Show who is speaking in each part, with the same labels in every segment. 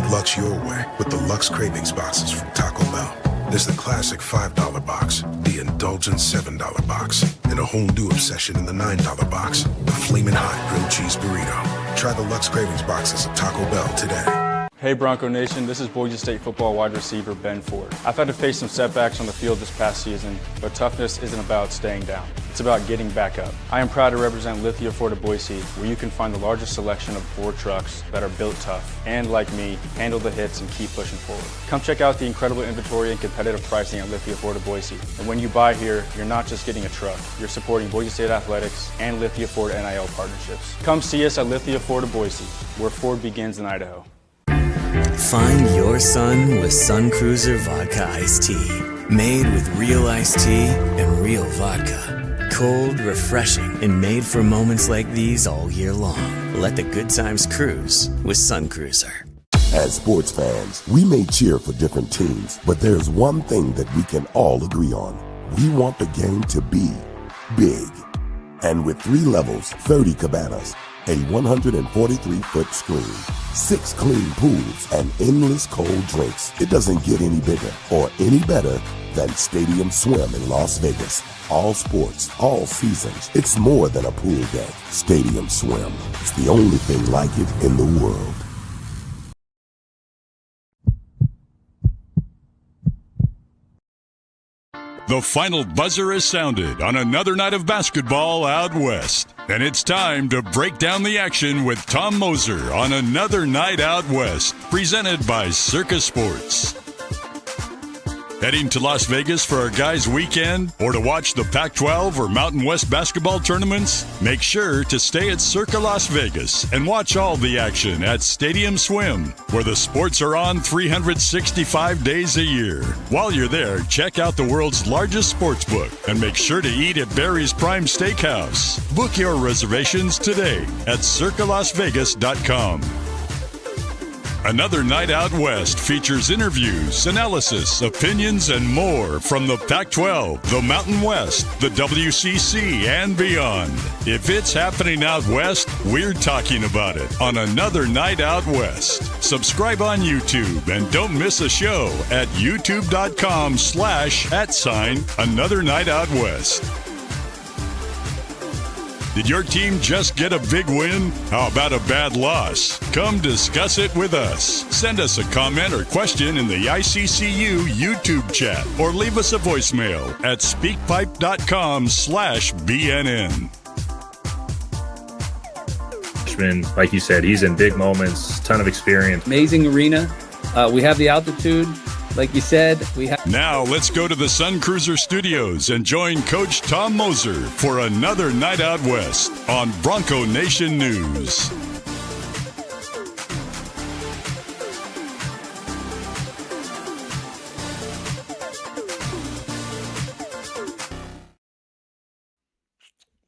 Speaker 1: Feed Lux your way with the Lux Cravings boxes from Taco Bell. There's the classic $5 box, the indulgent $7 box, and a whole new obsession in the $9 box, the Flamin' Hot Grilled Cheese Burrito. Try the Lux Cravings boxes at Taco Bell today.
Speaker 2: Hey Bronco Nation, this is Boise State football wide receiver Ben Ford. I've had to face some setbacks on the field this past season, but toughness isn't about staying down. It's about getting back up. I am proud to represent Lithia Ford of Boise, where you can find the largest selection of Ford trucks that are built tough and, like me, handle the hits and keep pushing forward. Come check out the incredible inventory and competitive pricing at Lithia Ford of Boise. And when you buy here, you're not just getting a truck, you're supporting Boise State athletics and Lithia Ford NIL partnerships. Come see us at Lithia Ford of Boise, where Ford begins in Idaho.
Speaker 3: Find your sun with Sun Cruiser Vodka Iced Tea. Made with real iced tea and real vodka. Cold, refreshing, and made for moments like these all year long. Let the good times cruise with Sun Cruiser.
Speaker 4: As sports fans, we may cheer for different teams, but there's one thing that we can all agree on. We want the game to be big. And with 3 levels, 30 cabanas, a 143-foot screen, 6 clean pools, and endless cold drinks, it doesn't get any bigger or any better than Stadium Swim in Las Vegas. All sports, all seasons. It's more than a pool deck. Stadium Swim. It's the only thing like it in the world.
Speaker 5: The final buzzer has sounded on another night of basketball out west. And it's time to break down the action with Tom Moser on Another Night Out West, presented by Circus Sports. Heading to Las Vegas for a guys' weekend or to watch the Pac-12 or Mountain West basketball tournaments? Make sure to stay at Circa Las Vegas and watch all the action at Stadium Swim, where the sports are on 365 days a year. While you're there, check out the world's largest sports book and make sure to eat at Barry's Prime Steakhouse. Book your reservations today at circalasvegas.com. Another Night Out West features interviews, analysis, opinions, and more from the Pac-12, the Mountain West, the WCC, and beyond. If it's happening out west, we're talking about it on Another Night Out West. Subscribe on YouTube and don't miss a show at youtube.com/@Another Night Out West. Did your team just get a big win? How about a bad loss? Come discuss it with us. Send us a comment or question in the ICCU YouTube chat or leave us a voicemail at speakpipe.com/BNN.
Speaker 6: Like you said, he's in big moments, ton of experience.
Speaker 7: Amazing arena. We have the altitude. Like you said, we have.
Speaker 5: Now let's go to the Sun Cruiser Studios and join Coach Tom Moser for Another Night Out West on Bronco Nation News.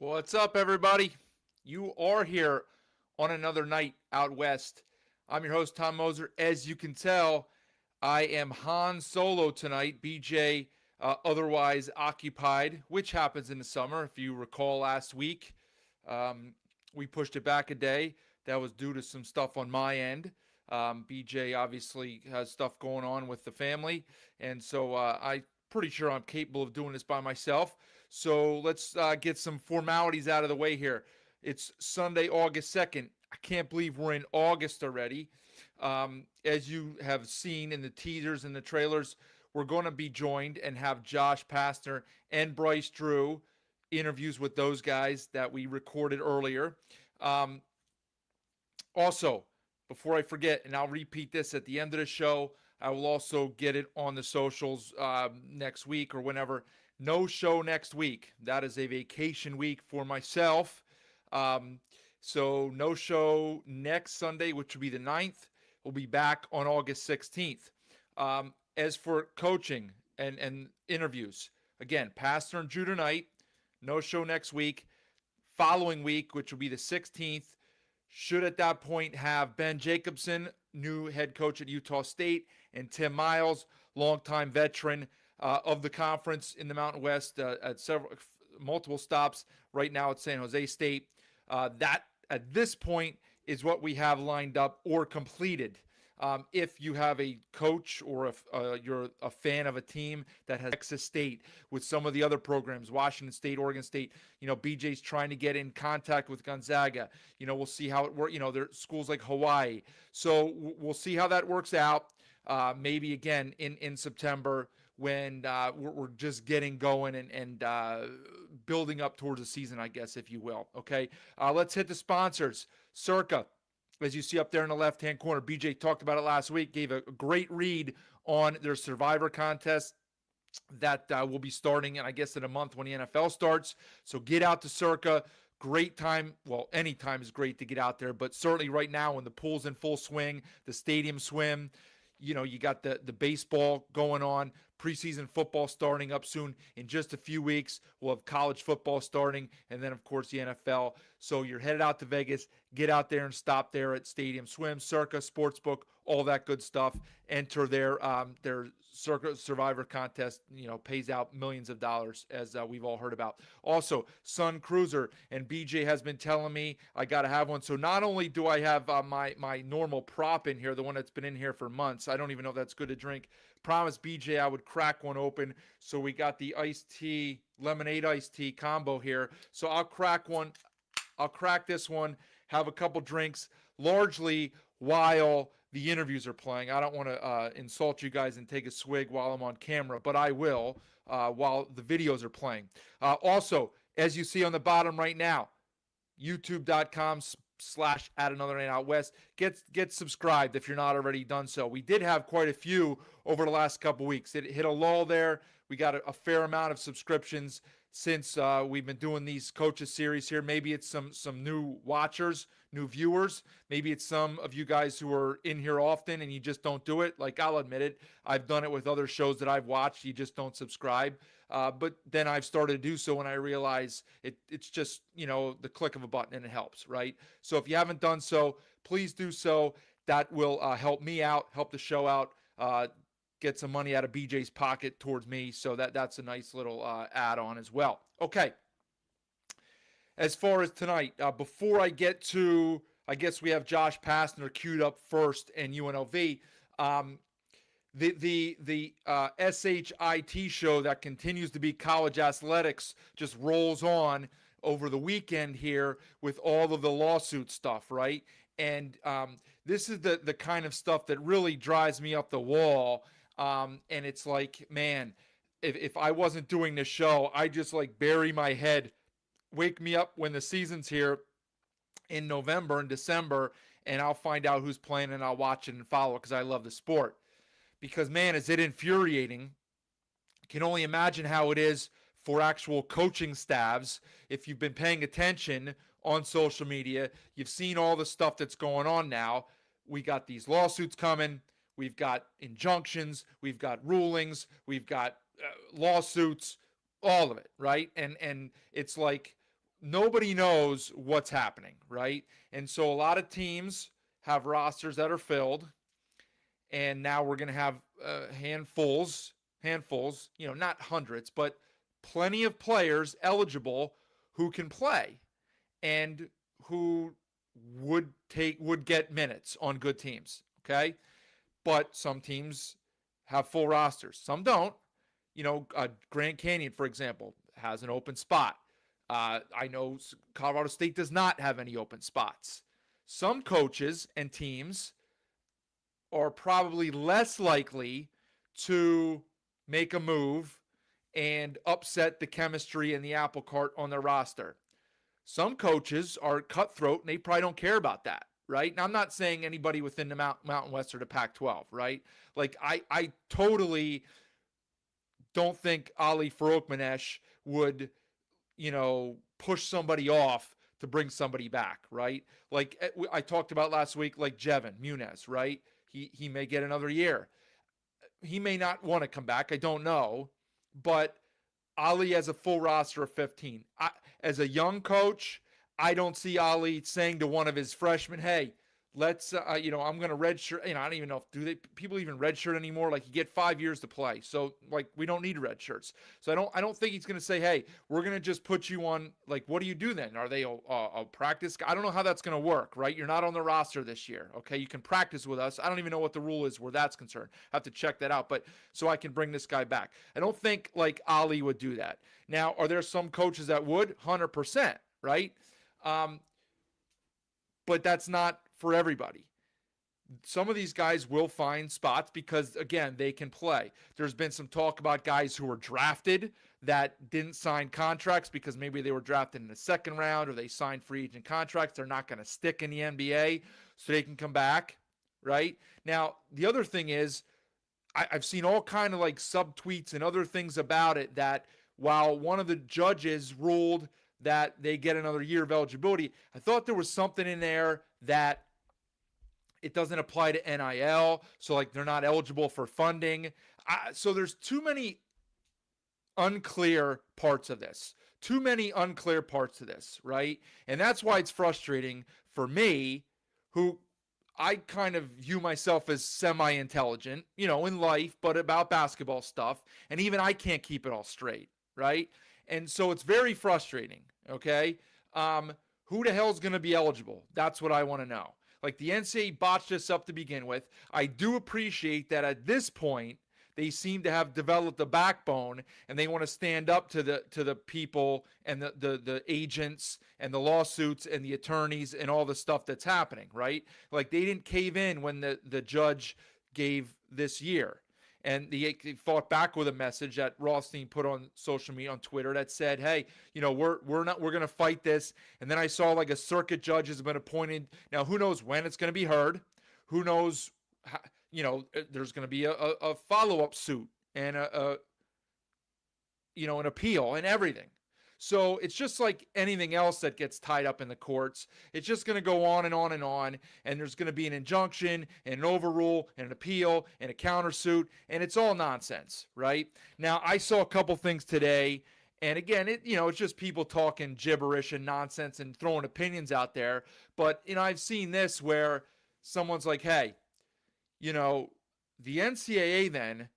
Speaker 8: What's up, everybody? You are here on Another Night Out West. I'm your host, Tom Moser. As you can tell, I am Han Solo tonight. BJ otherwise occupied, which happens in the summer. If you recall last week, we pushed it back a day. That was due to some stuff on my end. BJ obviously has stuff going on with the family, and so I'm pretty sure I'm capable of doing this by myself. So let's get some formalities out of the way here. It's Sunday, August 2nd. I can't believe we're in August already. As you have seen in the teasers and the trailers, we're going to be joined and have Josh Pastner and Bryce Drew, interviews with those guys that we recorded earlier. Also, before I forget, and I'll repeat this at the end of the show, I will also get it on the socials next week or whenever. No show next week. That is a vacation week for myself. So no show next Sunday, which will be the 9th. We'll be back on August 16th. As for coaching and interviews, again, Pastner and Drew tonight. No show next week. Following week, which will be the 16th, should at that point have Ben Jacobson, new head coach at Utah State, and Tim Miles, longtime veteran of the conference in the Mountain West at multiple stops right now at San Jose State. That, at this point, is what we have lined up or completed. If you have a coach or if you're a fan of a team that has Texas State with some of the other programs, Washington State, Oregon State, BJ's trying to get in contact with Gonzaga. We'll see how it works. There's schools like Hawaii. So we'll see how that works out. Maybe again in September when we're just getting going and building up towards the season, I guess, if you will. Okay, let's hit the sponsors. Circa, as you see up there in the left-hand corner, BJ talked about it last week, gave a great read on their Survivor contest that will be starting, I guess, in a month when the NFL starts. So get out to Circa. Great time. Well, any time is great to get out there, but certainly right now when the pool's in full swing, the stadium swim, you got the baseball going on, preseason football starting up soon in just a few weeks. We'll have college football starting, and then, of course, the NFL. So you're headed out to Vegas. Get out there and stop there at Stadium Swim, Circa, Sportsbook, all that good stuff. Enter their Circa Survivor contest, pays out millions of dollars, as we've all heard about. Also, Sun Cruiser, and BJ has been telling me I got to have one. So not only do I have my normal prop in here, the one that's been in here for months, I don't even know if that's good to drink. Promised BJ I would crack one open. So we got the iced tea, lemonade iced tea combo here. So I'll crack one. I'll crack this one, have a couple drinks, largely while the interviews are playing. I don't want to insult you guys and take a swig while I'm on camera, but I will while the videos are playing. Also, as you see on the bottom right now, youtube.com/@anothernightoutwest. Get subscribed if you're not already done so. We did have quite a few over the last couple weeks. It hit a lull there. We got a fair amount of subscriptions since we've been doing these coaches series here. Maybe it's some new watchers, new viewers. Maybe it's some of you guys who are in here often and you just don't do it. Like, I'll admit it. I've done it with other shows that I've watched. You just don't subscribe. But then I've started to do so when I realize it's just, the click of a button and it helps, right? So if you haven't done so, please do so. That will help me out, help the show out, get some money out of BJ's pocket towards me. So that's a nice little add-on as well. Okay. As far as tonight, before I get to, I guess we have Josh Pastner queued up first and UNLV. The SHIT show that continues to be college athletics just rolls on over the weekend here with all of the lawsuit stuff, right? And this is the kind of stuff that really drives me up the wall. And it's like, man, if I wasn't doing this show, I just like bury my head, wake me up when the season's here in November and December, and I'll find out who's playing and I'll watch it and follow it because I love the sport. Because, man, is it infuriating. I can only imagine how it is for actual coaching staffs. If you've been paying attention on social media, you've seen all the stuff that's going on now. We got these lawsuits coming. We've got injunctions. We've got rulings. We've got lawsuits, all of it, right? And it's like nobody knows what's happening, right? And so a lot of teams have rosters that are filled. And now we're going to have handfuls, not hundreds, but plenty of players eligible who can play and who would get minutes on good teams, okay? But some teams have full rosters. Some don't. Grand Canyon, for example, has an open spot. I know Colorado State does not have any open spots. Some coaches and teams are probably less likely to make a move and upset the chemistry and the apple cart on their roster. Some coaches are cutthroat and they probably don't care about that, right? Now, I'm not saying anybody within the Mountain West or the Pac-12, right? Like, I totally don't think Ali Faroukmanesh would, push somebody off to bring somebody back, right? Like I talked about last week, like Jevin Muniz, right? He may get another year. He may not want to come back. I don't know. But Ali has a full roster of 15. As a young coach, I don't see Ali saying to one of his freshmen, hey, let's I'm going to redshirt. I don't even know if people even redshirt anymore. Like, you get 5 years to play, so like we don't need red shirts. So I don't think he's going to say, hey, we're going to just put you on. Like, what do you do then? Are they a practice? I don't know how that's going to work. Right, you're not on the roster this year. Okay, you can practice with us. I don't even know what the rule is where that's concerned. I have to check that out. But so I can bring this guy back. I don't think like Ali would do that. Now, are there some coaches that would? 100%. Right. But that's not for everybody. Some of these guys will find spots because, again, they can play. There's been some talk about guys who were drafted that didn't sign contracts because maybe they were drafted in the second round or they signed free agent contracts. They're not going to stick in the NBA, so they can come back, right? Now, the other thing is I've seen all kind of like subtweets and other things about it that while one of the judges ruled that they get another year of eligibility, I thought there was something in there that it doesn't apply to NIL, so like they're not eligible for funding. So there's too many unclear parts of this. Too many unclear parts of this, right? And that's why it's frustrating for me, who I kind of view myself as semi-intelligent, in life, but about basketball stuff. And even I can't keep it all straight, right? And so it's very frustrating, okay? Who the hell is going to be eligible? That's what I want to know. Like, the NCAA botched this up to begin with. I do appreciate that at this point, they seem to have developed a backbone and they want to stand up to the people and the agents and the lawsuits and the attorneys and all the stuff that's happening, right? Like, they didn't cave in when the judge gave this year. And they fought back with a message that Rothstein put on social media, on Twitter, that said, "Hey, we're going to fight this." And then I saw like a circuit judge has been appointed. Now, who knows when it's going to be heard? Who knows? How, there's going to be a follow-up suit and an appeal and everything. So it's just like anything else that gets tied up in the courts. It's just going to go on and on and on. And there's going to be an injunction and an overrule and an appeal and a countersuit. And it's all nonsense, right? Now, I saw a couple things today. And again, it's just people talking gibberish and nonsense and throwing opinions out there. But, I've seen this where someone's like, hey, the NCAA then,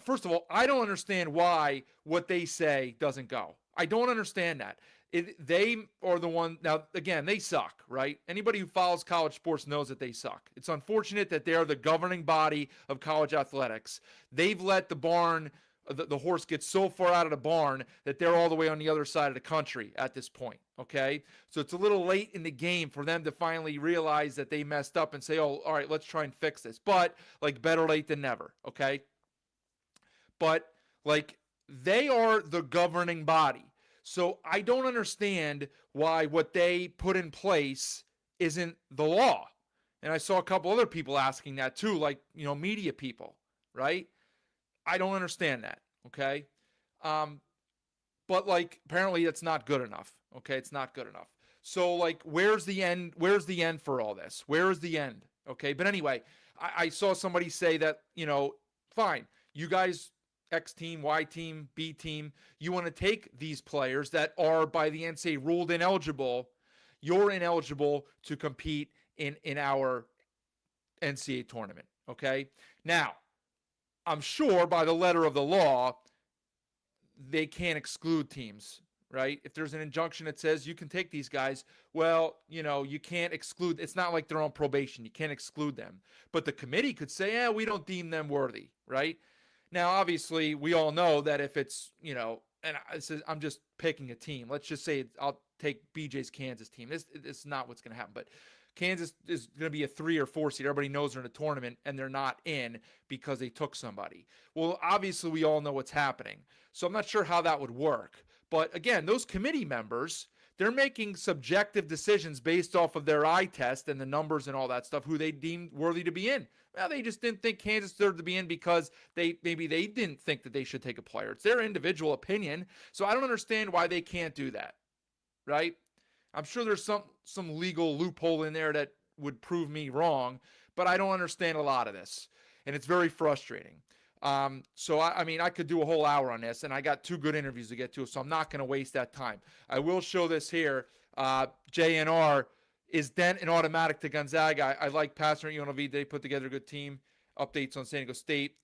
Speaker 8: first of all, I don't understand why what they say doesn't go. I don't understand that. They are the one, now again, they suck, right? Anybody who follows college sports knows that they suck. It's unfortunate that they are the governing body of college athletics. They've let the horse get so far out of the barn that they're all the way on the other side of the country at this point, okay? So it's a little late in the game for them to finally realize that they messed up and say, oh, all right, let's try and fix this. But, like, better late than never, okay? But, like, they are the governing body. So I don't understand why what they put in place isn't the law. And I saw a couple other people asking that too, like, media people, right? I don't understand that, okay? But, like, apparently it's not good enough, okay? It's not good enough. So, like, where's the end? Where's the end for all this? Where is the end, okay? But anyway, I saw somebody say that, fine, you guys, X team, Y team, B team, you want to take these players that are by the NCAA ruled ineligible, you're ineligible to compete in our NCAA tournament, okay? Now, I'm sure by the letter of the law, they can't exclude teams, right? If there's an injunction that says you can take these guys, well, you can't exclude. It's not like they're on probation. You can't exclude them. But the committee could say, we don't deem them worthy, right? Now, obviously, we all know that if it's, and I'm just picking a team. Let's just say I'll take BJ's Kansas team. This is not what's going to happen, but Kansas is going to be a 3 or 4 seed. Everybody knows they're in a tournament, and they're not in because they took somebody. Well, obviously, we all know what's happening. So I'm not sure how that would work. But again, those committee members, they're making subjective decisions based off of their eye test and the numbers and all that stuff, who they deemed worthy to be in. Well, they just didn't think Kansas deserved to be in because maybe they didn't think that they should take a player. It's their individual opinion. So I don't understand why they can't do that, right? I'm sure there's some legal loophole in there that would prove me wrong, but I don't understand a lot of this, and it's very frustrating. So I could do a whole hour on this, and I got 2 good interviews to get to, so I'm not going to waste that time. I will show this here. JNR, Is Dent an automatic to Gonzaga? I like Pastner at UNLV. They put together a good team. Updates on San Diego State.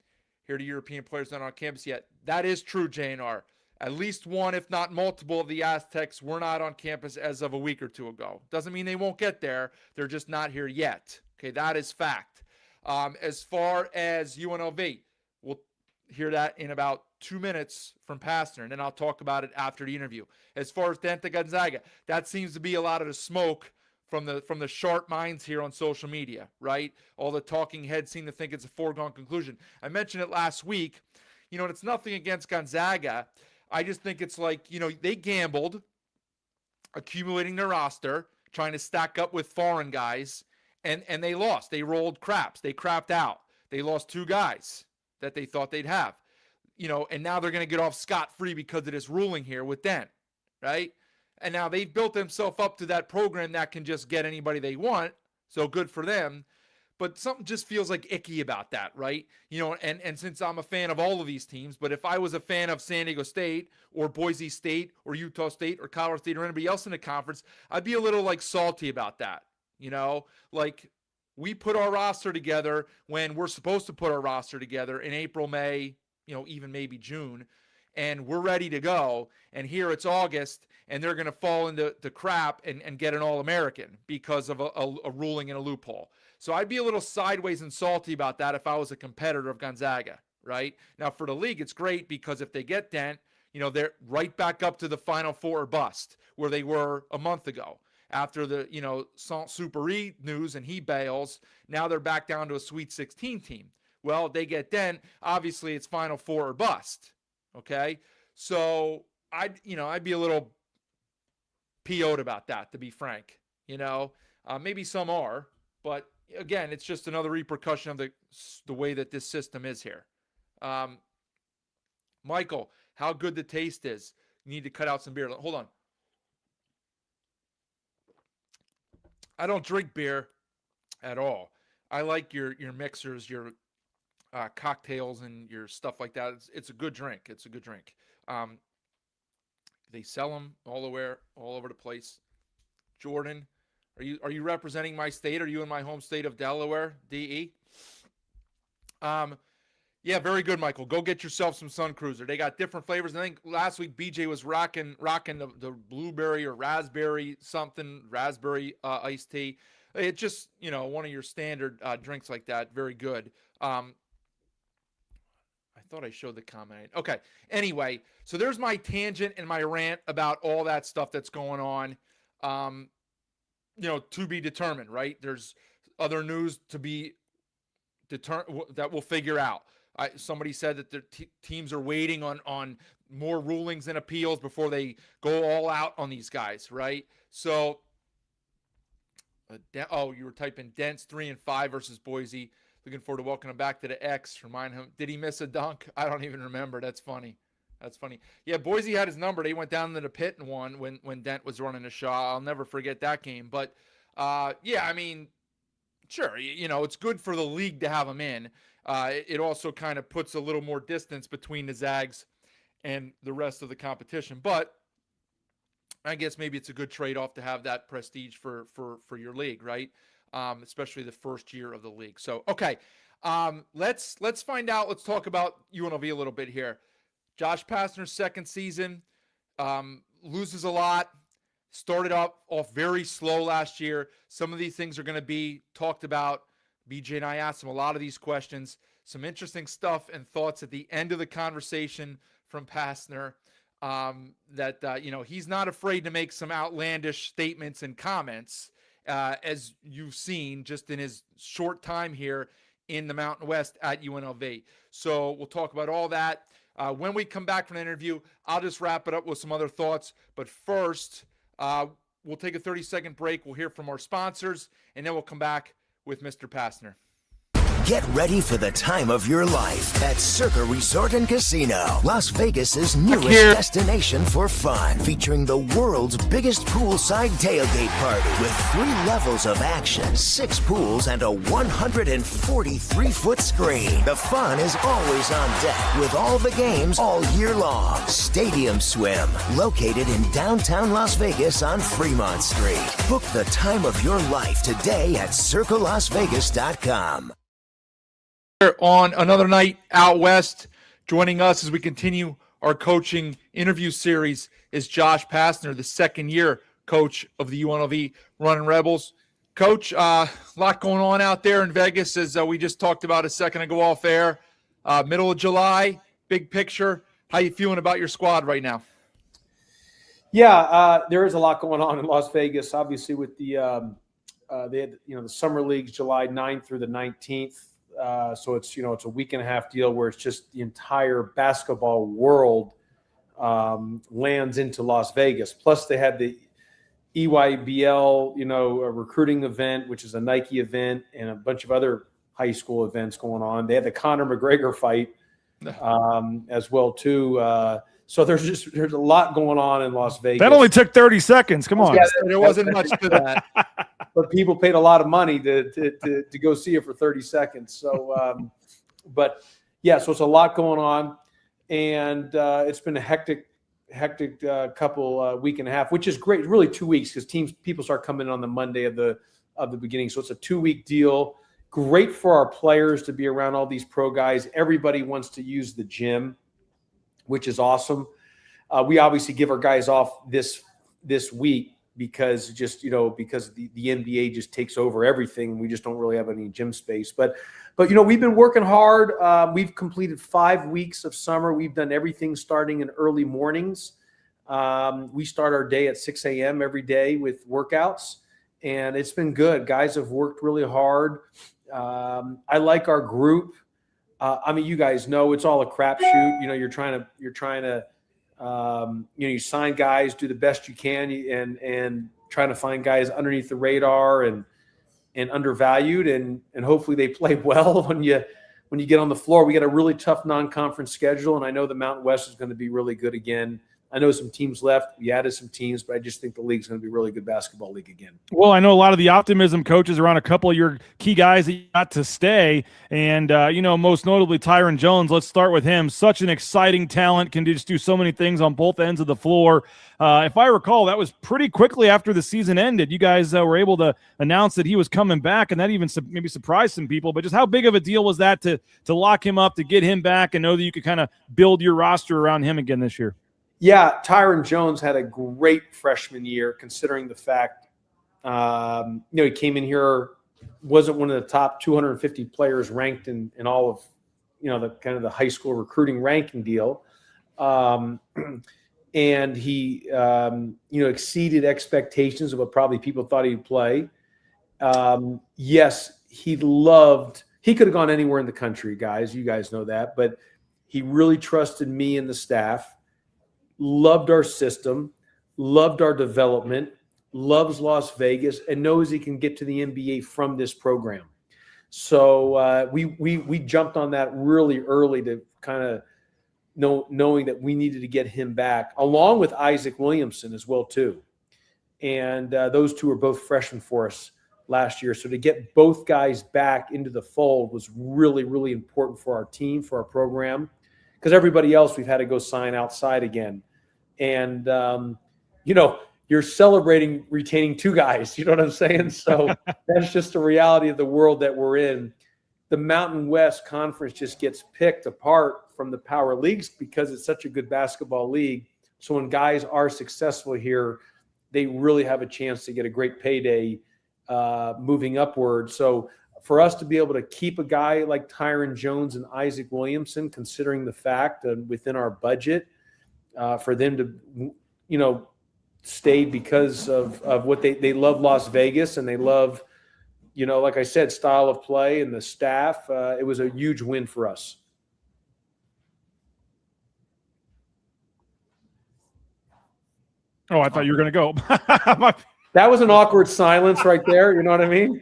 Speaker 8: Here to European players not on campus yet. That is true, JNR. At least one, if not multiple, of the Aztecs were not on campus as of a week or two ago. Doesn't mean they won't get there. They're just not here yet. Okay, that is fact. As far as UNLV, we'll hear that in about 2 minutes from Pastner, and then I'll talk about it after the interview. As far as Dent to Gonzaga, that seems to be a lot of the smoke from the sharp minds here on social media, right? All the talking heads seem to think it's a foregone conclusion. I mentioned it last week. You know, and it's nothing against Gonzaga. I just think it's like, you know, they gambled accumulating their roster, trying to stack up with foreign guys, and they lost. They rolled craps. They crapped out. They lost 2 guys that they thought they'd have. You know, and now they're going to get off scot-free because of this ruling here with Dent, right? And now they've built themselves up to that program that can just get anybody they want, so good for them. But something just feels like icky about that, right? You know, and since I'm a fan of all of these teams, but if I was a fan of San Diego State or Boise State or Utah State or Colorado State or anybody else in the conference, I'd be a little like salty about that, you know? Like, we put our roster together when we're supposed to put our roster together in April, May, you know, even maybe June, and we're ready to go. And here it's August, and they're going to fall into the crap and get an All-American because of a ruling and a loophole. So I'd be a little sideways and salty about that if I was a competitor of Gonzaga, right? Now, for the league, it's great because if they get Dent, you know, they're right back up to the Final Four or bust where they were a month ago. After the, you know, Saint-Supéry news and he bails, now they're back down to a Sweet 16 team. Well, they get Dent, obviously it's Final Four or bust, okay? So I'd be a little PO'd about that, to be frank. You know, maybe some are, but again, it's just another repercussion of the way that this system is here. Michael, how good the taste is. You need to cut out some beer. Hold on. I don't drink beer at all. I like your mixers, your cocktails, and your stuff like that. It's a good drink. It's a good drink. They sell them all over the place. Jordan, are you representing my state? Are you in my home state of Delaware, DE? Yeah, very good, Michael. Go get yourself some Sun Cruiser. They got different flavors. I think last week BJ was rocking the blueberry or raspberry iced tea. It's just, you know, one of your standard drinks like that. Very good. I thought I showed the comment. Okay. Anyway, so there's my tangent and my rant about all that stuff that's going on. You know, to be determined, right? There's other news to be that we'll figure out. Somebody said that the teams are waiting on more rulings and appeals before they go all out on these guys, right? So, you were typing Dents 3-5 versus Boise. Looking forward to welcoming him back to the X. Remind him, did he miss a dunk? I don't even remember. That's funny. Yeah, Boise had his number. They went down to the pit and won when Dent was running a shot. I'll never forget that game. But, yeah, I mean, sure, you know, it's good for the league to have him in. It also kind of puts a little more distance between the Zags and the rest of the competition. But I guess maybe it's a good trade-off to have that prestige for your league, right? Especially the first year of the league. So, okay, let's find out. Let's talk about UNLV a little bit here. Josh Pastner's second season, loses a lot. Started off very slow last year. Some of these things are going to be talked about. BJ and I asked him a lot of these questions. Some interesting stuff and thoughts at the end of the conversation from Pastner. You know, he's not afraid to make some outlandish statements and comments, as you've seen just in his short time here in the Mountain West at UNLV. So we'll talk about all that. When we come back from the interview, I'll just wrap it up with some other thoughts. But first, we'll take a 30-second break. We'll hear from our sponsors, and then we'll come back with Mr. Pastner.
Speaker 9: Get ready for the time of your life at Circa Resort and Casino, Las Vegas's newest destination for fun, featuring the world's biggest poolside tailgate party with 3 levels of action, 6 pools, and a 143-foot screen. The fun is always on deck with all the games all year long. Stadium Swim, located in downtown Las Vegas on Fremont Street. Book the time of your life today at circalasvegas.com.
Speaker 8: On another night out west, joining us as we continue our coaching interview series is Josh Pastner, the second-year coach of the UNLV Running Rebels. Coach, a lot going on out there in Vegas, as we just talked about a second ago off air. Middle of July, big picture. How you feeling about your squad right now?
Speaker 10: Yeah, there is a lot going on in Las Vegas. Obviously, with the they had the summer leagues July 9th through the 19th. So it's it's a week and a half deal where it's just the entire basketball world lands into Las Vegas. Plus they had the EYBL, a recruiting event, which is a Nike event, and a bunch of other high school events going on. They had the Conor McGregor fight as well too. So there's a lot going on in Las Vegas.
Speaker 11: That only took 30 seconds. Come on.
Speaker 8: Yeah, there wasn't much to that.
Speaker 10: But people paid a lot of money to go see it for 30 seconds. So, but yeah, so it's a lot going on, and it's been a hectic couple week and a half, which is great. Really 2 weeks because people start coming in on the Monday of the beginning. So it's a 2-week deal. Great for our players to be around all these pro guys. Everybody wants to use the gym, which is awesome. We obviously give our guys off this week because because the NBA just takes over everything. We just don't really have any gym space. But we've been working hard. We've completed 5 weeks of summer. We've done everything starting in early mornings. We start our day at 6 a.m. every day with workouts, and it's been good. Guys have worked really hard. I like our group. You guys know it's all a crapshoot. You're trying to you sign guys, do the best you can, and trying to find guys underneath the radar and undervalued, and hopefully they play well when you get on the floor. We got a really tough non-conference schedule, and I know the Mountain West is going to be really good again. I know some teams left. We added some teams, but I just think the league's going to be a really good basketball league again.
Speaker 11: Well, I know a lot of the optimism coaches around a couple of your key guys that you got to stay, and most notably Tyron Jones. Let's start with him. Such an exciting talent, can just do so many things on both ends of the floor. If I recall, that was pretty quickly after the season ended. You guys were able to announce that he was coming back, and that even maybe surprised some people. But just how big of a deal was that to lock him up, to get him back, and know that you could kind of build your roster around him again this year?
Speaker 10: Yeah, Tyron Jones had a great freshman year, considering the fact, he came in here, wasn't one of the top 250 players ranked in all of, the kind of the high school recruiting ranking deal. And he, exceeded expectations of what probably people thought he'd play. Yes, he could have gone anywhere in the country, guys. You guys know that, but he really trusted me and the staff. Loved our system, loved our development, loves Las Vegas, and knows he can get to the NBA from this program. So we jumped on that really early to kind of knowing that we needed to get him back, along with Isaac Williamson as well too. And those two are both freshmen for us last year. So to get both guys back into the fold was really, really important for our team, for our program, because everybody else we've had to go sign outside again. And, you're celebrating retaining 2 guys. You know what I'm saying? So that's just the reality of the world that we're in. The Mountain West Conference just gets picked apart from the power leagues because it's such a good basketball league. So when guys are successful here, they really have a chance to get a great payday moving upward. So for us to be able to keep a guy like Tyron Jones and Isaac Williamson, considering the fact that within our budget, for them to, stay because of what they love Las Vegas, and they love, like I said, style of play and the staff. It was a huge win for us.
Speaker 11: Oh, I thought you were going to go.
Speaker 10: That was an awkward silence right there. You know what I mean?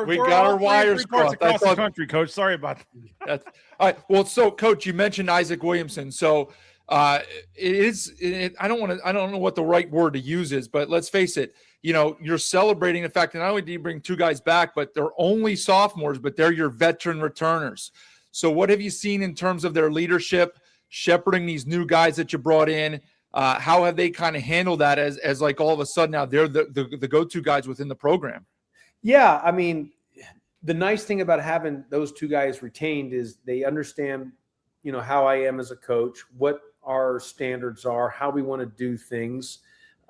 Speaker 8: We got our wires crossed
Speaker 11: across the country, Coach. Sorry about that.
Speaker 8: All right. Well, so Coach, you mentioned Isaac Williamson. So I don't know what the right word to use is, but let's face it. You're celebrating the fact that not only do you bring two guys back, but they're only sophomores, but they're your veteran returners. So what have you seen in terms of their leadership, shepherding these new guys that you brought in? How have they kind of handled that as like all of a sudden now they're the go-to guys within the program?
Speaker 10: Yeah, I mean, the nice thing about having those two guys retained is they understand, how I am as a coach, what our standards are, how we want to do things,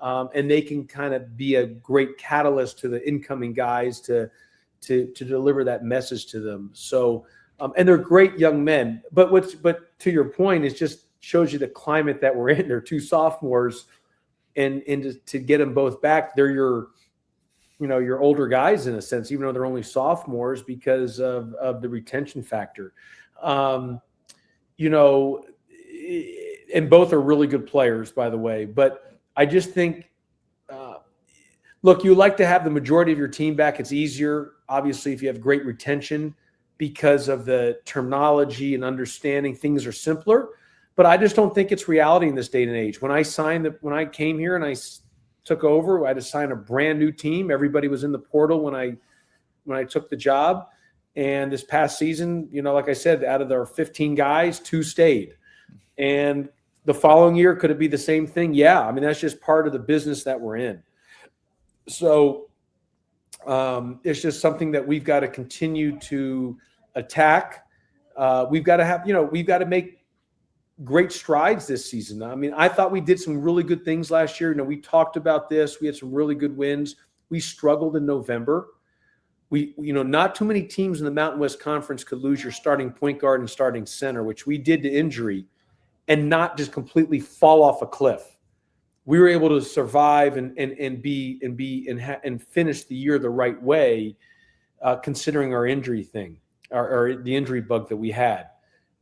Speaker 10: and they can kind of be a great catalyst to the incoming guys to deliver that message to them. So, and they're great young men. But to your point, it just shows you the climate that we're in. They're two sophomores, and to get them both back, they're your older guys in a sense, even though they're only sophomores because of the retention factor. And both are really good players, by the way. But I just think, look, you like to have the majority of your team back. It's easier, obviously, if you have great retention because of the terminology and understanding. Things are simpler. But I just don't think it's reality in this day and age. When I came here and I took over, I had to sign a brand new team. Everybody was in the portal when I took the job. And this past season, like I said, out of our 15 guys, 2 stayed. And the following year, could it be the same thing? Yeah. I mean, that's just part of the business that we're in. So it's just something that we've got to continue to attack. We've got to make great strides this season. I mean, I thought we did some really good things last year. We talked about this. We had some really good wins. We struggled in November. Not too many teams in the Mountain West Conference could lose your starting point guard and starting center, which we did to injury, and not just completely fall off a cliff. We were able to survive and finish the year the right way, considering our injury thing or the injury bug that we had.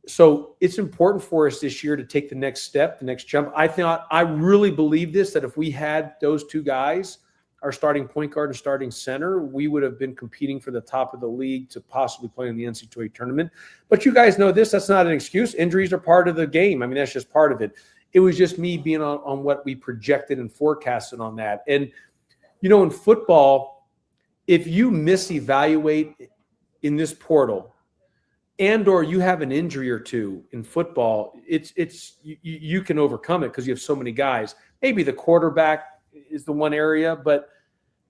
Speaker 10: So it's important for us this year to take the next step, the next jump. I really believe this, that if we had those two guys, our starting point guard and starting center, we would have been competing for the top of the league to possibly play in the NCAA tournament. But you guys know this, that's not an excuse. Injuries are part of the game. I mean, that's just part of it. It was just me being on what we projected and forecasted on that. And, in football, if you misevaluate in this portal, and or you have an injury or two in football, you can overcome it because you have so many guys. Maybe the quarterback is the one area, but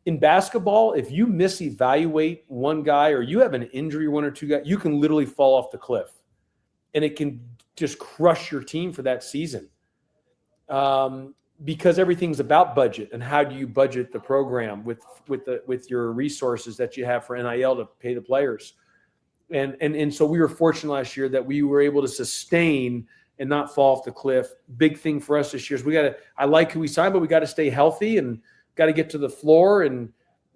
Speaker 10: in basketball, if you misevaluate one guy or you have an injury, one or two guys, you can literally fall off the cliff, and it can just crush your team for that season. Because everything's about budget and how do you budget the program with your resources that you have for NIL to pay the players. And so we were fortunate last year that we were able to sustain and not fall off the cliff. Big thing for us this year is I like who we signed, but we got to stay healthy and got to get to the floor. And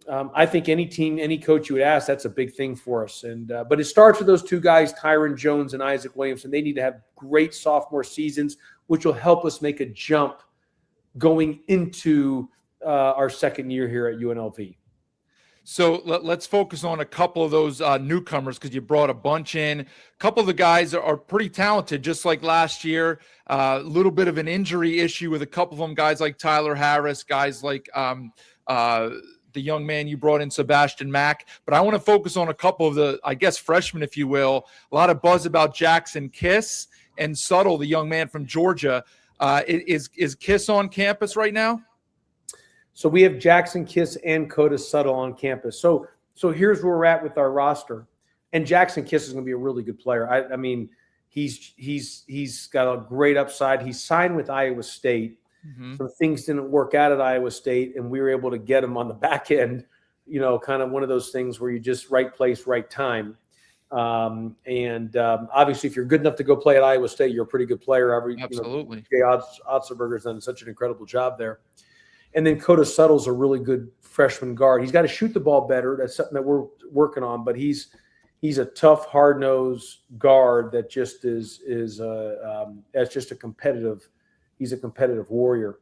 Speaker 10: I think any team, any coach you would ask, that's a big thing for us. And but it starts with those two guys, Tyron Jones and Isaac Williamson. They need to have great sophomore seasons, which will help us make a jump going into our second year here at UNLV.
Speaker 8: So let's focus on a couple of those newcomers because you brought a bunch in. A couple of the guys are pretty talented, just like last year. A little bit of an injury issue with a couple of them, guys like Tyler Harris, guys like the young man you brought in, Sebastian Mack. But I want to focus on a couple of the, I guess, freshmen, if you will. A lot of buzz about Jackson Kiss and Subtle, the young man from Georgia. Is Kiss on campus right now?
Speaker 10: So we have Jackson Kiss and Coda Subtle on campus. So here's where we're at with our roster. And Jackson Kiss is going to be a really good player. I mean, he's got a great upside. He signed with Iowa State. Mm-hmm. So things didn't work out at Iowa State, and we were able to get him on the back end, kind of one of those things where you just right place, right time. Obviously, if you're good enough to go play at Iowa State, you're a pretty good player.
Speaker 8: Absolutely.
Speaker 10: Jay Otzelberger's done such an incredible job there. And then Coda Suttle's a really good freshman guard. He's got to shoot the ball better. That's something that we're working on. But he's a tough, hard-nosed guard that just is that's just a competitive. He's a competitive warrior.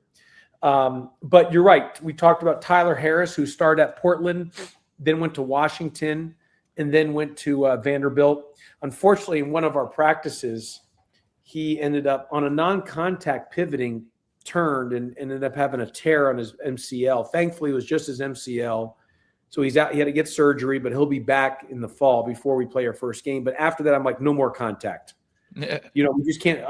Speaker 10: But you're right. We talked about Tyler Harris, who started at Portland, then went to Washington, and then went to Vanderbilt. Unfortunately, in one of our practices, he ended up on a non-contact pivoting, turned and ended up having a tear on his MCL. Thankfully, it was just his MCL. So he's out. He had to get surgery, but he'll be back in the fall before we play our first game. But after that, I'm like, no more contact. You know, we just can't.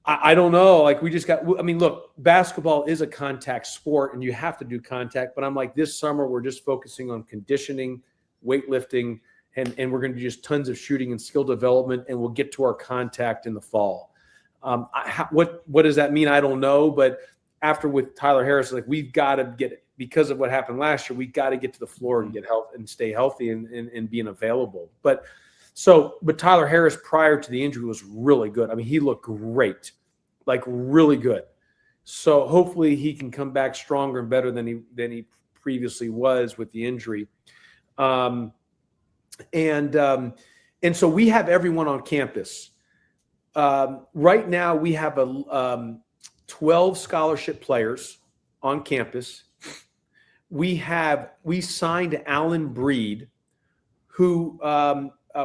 Speaker 10: I don't know. Like, we just got. I mean, look, basketball is a contact sport, and you have to do contact. But I'm like, this summer we're just focusing on conditioning, weightlifting, and we're going to do just tons of shooting and skill development, and we'll get to our contact in the fall. What does that mean? I don't know. But after with Tyler Harris, like, we've got to get it. Because of what happened last year, we got to get to the floor and get health and stay healthy and being available. But Tyler Harris prior to the injury was really good. I mean, he looked great, like really good. So hopefully he can come back stronger and better than he previously was with the injury. And so we have everyone on campus. Right now we have 12 scholarship players on campus. We signed Alan Breed, who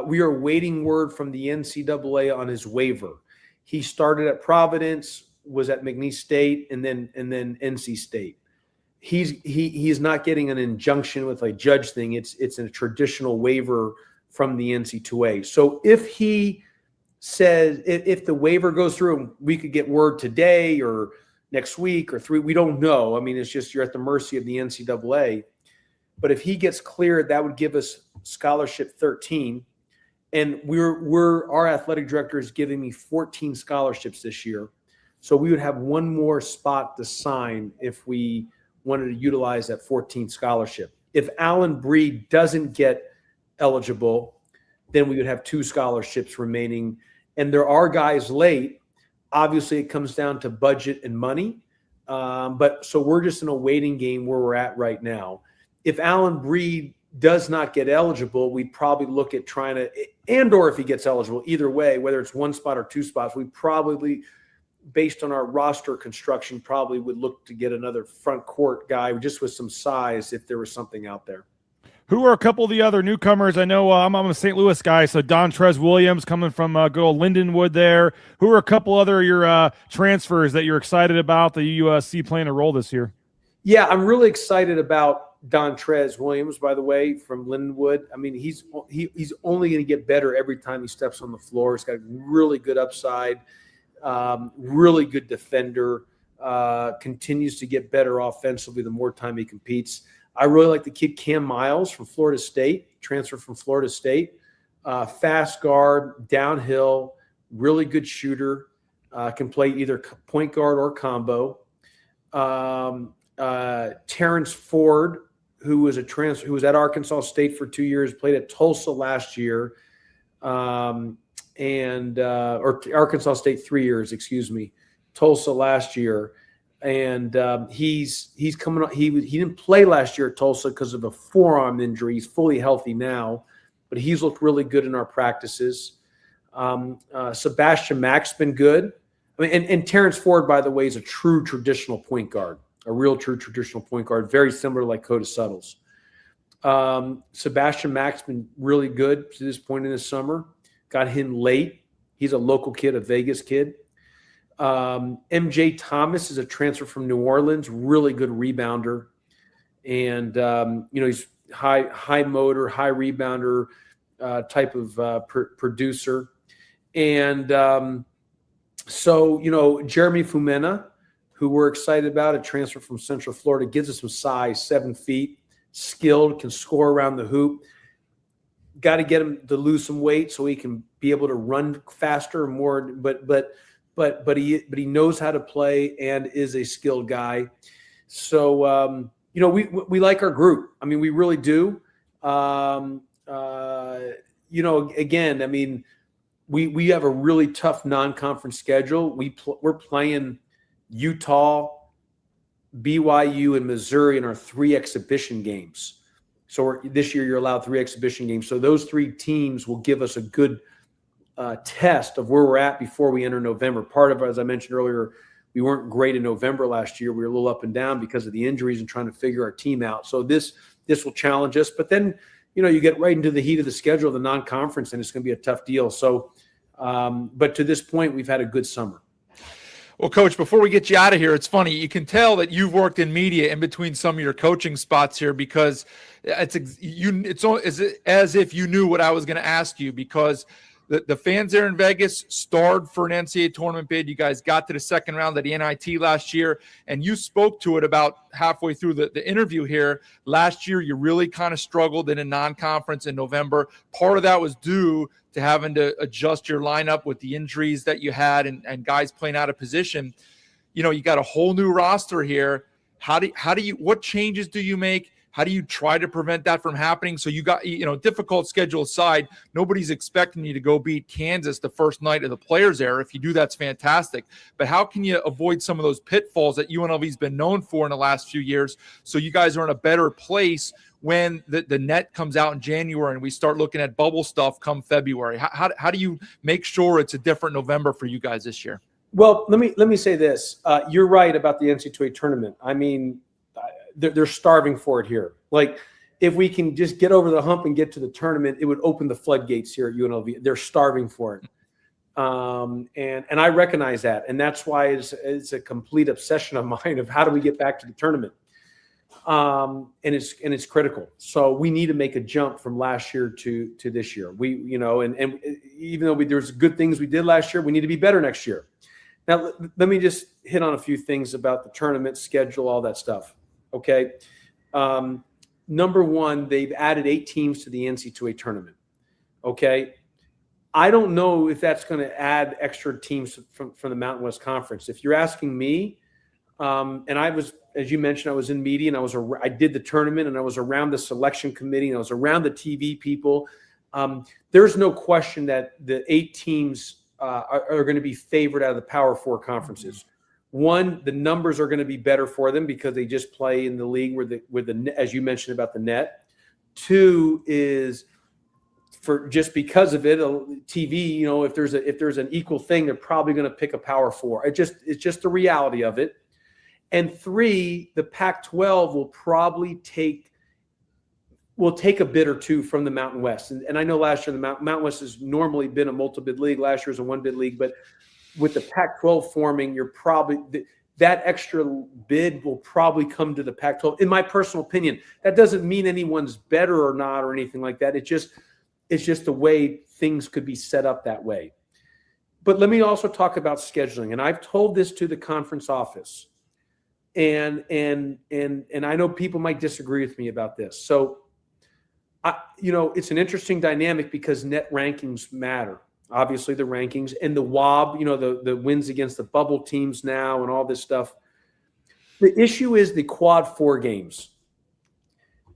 Speaker 10: we are waiting word from the NCAA on his waiver. He started at Providence, was at McNeese State, and then NC State. He's not getting an injunction with a judge thing. It's a traditional waiver from the NC2A. So if he says if the waiver goes through, we could get word today or next week or 3, we don't know. I mean, it's just you're at the mercy of the NCAA. But if he gets cleared, that would give us scholarship 13. And our athletic director is giving me 14 scholarships this year. So we would have one more spot to sign if we wanted to utilize that 14 scholarship. If Alan Breed doesn't get eligible, then we would have 2 scholarships remaining. And there are guys late. Obviously, it comes down to budget and money. But so we're just in a waiting game where we're at right now. If Alan Breed does not get eligible, we'd probably look at trying to, or if he gets eligible, either way, whether it's 1 spot or 2 spots, we probably, based on our roster construction, probably would look to get another front court guy just with some size if there was something out there.
Speaker 11: Who are a couple of the other newcomers? I know I'm a St. Louis guy, so Dontrez Williams coming from good old Lindenwood there. Who are a couple other your transfers that you're excited about that you see playing a role this year?
Speaker 10: Yeah, I'm really excited about Dontrez Williams, by the way, from Lindenwood. I mean, he's only going to get better every time he steps on the floor. He's got really good upside, really good defender, continues to get better offensively the more time he competes. I really like the kid Cam Miles from Florida State, transfer from Florida State. Fast guard, downhill, really good shooter, can play either point guard or combo. Terrence Ford, who was at Arkansas State for 2 years, played at Tulsa last year, or Arkansas State 3 years, excuse me, Tulsa last year. And he's coming on. He didn't play last year at Tulsa because of a forearm injury. He's fully healthy now, but he's looked really good in our practices. Sebastian Mack's been good. I mean, and Terrence Ford, by the way, is a true traditional point guard, a real true traditional point guard, very similar to like Coda Suttles. Sebastian Mack's been really good to this point in the summer. Got him late. He's a local kid, a Vegas kid. MJ Thomas is a transfer from New Orleans, really good rebounder. And, he's high motor, high rebounder type of producer. And Jeremy Fumena, who we're excited about, a transfer from Central Florida, gives us some size, 7 feet, skilled, can score around the hoop. Got to get him to lose some weight so he can be able to run faster and more, but he knows how to play and is a skilled guy. So, we like our group. I mean, we really do. Again, I mean, we have a really tough non-conference schedule. We're playing Utah, BYU, and Missouri in our 3 exhibition games. So this year you're allowed 3 exhibition games. So those 3 teams will give us a good test of where we're at before we enter November. Part of, as I mentioned earlier, We weren't great in November last year. We were a little up and down because of the injuries and trying to figure our team out. So this will challenge us. But then, you get right into the heat of the schedule of the non-conference, and it's going to be a tough deal. So, but to this point, we've had a good summer.
Speaker 8: Well, Coach, before we get you out of here, it's funny. You can tell that you've worked in media in between some of your coaching spots here, because it's as if you knew what I was going to ask you, because the fans there in Vegas starred for an NCAA tournament bid. You guys got to the second round of the NIT last year, and you spoke to it about halfway through the interview here. Last year, you really kind of struggled in a non-conference in November. Part of that was due to having to adjust your lineup with the injuries that you had and guys playing out of position. You got a whole new roster here. What changes do you make? How do you try to prevent that from happening? So you got, difficult schedule aside, nobody's expecting you to go beat Kansas the first night of the Players Era. If you do, that's fantastic. But how can you avoid some of those pitfalls that UNLV's been known for in the last few years, so you guys are in a better place when the net comes out in January and we start looking at bubble stuff come February? How do you make sure it's a different November for you guys this year?
Speaker 10: Well, let me say this. You're right about the NCAA tournament. I mean, they're starving for it here. Like, if we can just get over the hump and get to the tournament, it would open the floodgates here at UNLV. They're starving for it. And I recognize that. And that's why it's a complete obsession of mine of how do we get back to the tournament. And it's critical. So we need to make a jump from last year to this year. We, and even though there's good things we did last year, we need to be better next year. Now, let me just hit on a few things about the tournament schedule, all that stuff. Okay. Number one, they've added 8 teams to the NCAA tournament. Okay. I don't know if that's going to add extra teams from the Mountain West Conference. If you're asking me, and I was, as you mentioned, I was in media and I did the tournament and I was around the selection committee and I was around the TV people. There's no question that the 8 teams are going to be favored out of the Power 4 conferences. One, the numbers are going to be better for them because they just play in the league where the as you mentioned about the net. 2 is just because of it, TV. If there's an equal thing, they're probably going to pick a Power 4. It's just the reality of it. And 3, the Pac-12 will probably take a bid or 2 from the Mountain West. And I know last year the Mountain West has normally been a multi-bid league. Last year was a 1-bid league, but with the Pac-12 forming, you're probably that extra bid will probably come to the Pac-12. In my personal opinion, that doesn't mean anyone's better or not or anything like that. It's just the way things could be set up that way. But let me also talk about scheduling. And I've told this to the conference office, and I know people might disagree with me about this. So, it's an interesting dynamic because net rankings matter. Obviously, the rankings and the WAB, the wins against the bubble teams now and all this stuff. The issue is the Quad 4 games.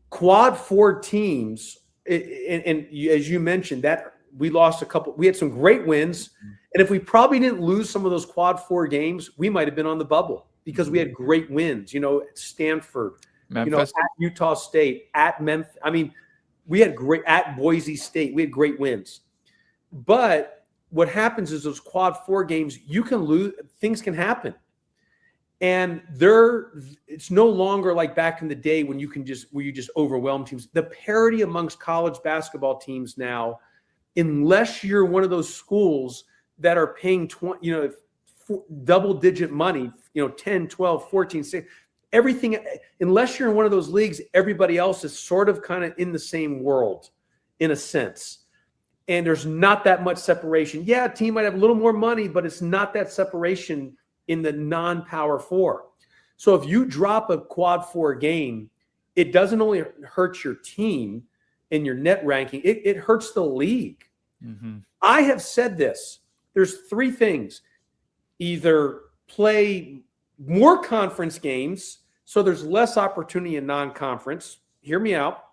Speaker 10: Quad 4 teams, and as you mentioned, that we lost a couple. We had some great wins, and if we probably didn't lose some of those Quad 4 games, we might have been on the bubble because we had great wins. At Stanford,
Speaker 8: Memphis,
Speaker 10: at Utah State, at Memphis. I mean, we had great at Boise State. We had great wins. But what happens is those Quad 4 games, you can lose. Things can happen, and it's no longer like back in the day when you just overwhelm teams. The parity amongst college basketball teams now, unless you're one of those schools that are paying double-digit money, 10, 12, 14, 16, everything. Unless you're in one of those leagues, everybody else is sort of kind of in the same world, in a sense. And there's not that much separation. Yeah, a team might have a little more money, but it's not that separation in the non-Power 4. So if you drop a Quad 4 game, it doesn't only hurt your team in your net ranking, it hurts the league. Mm-hmm. I have said this. There's 3 things. Either play more conference games so there's less opportunity in non-conference. Hear me out.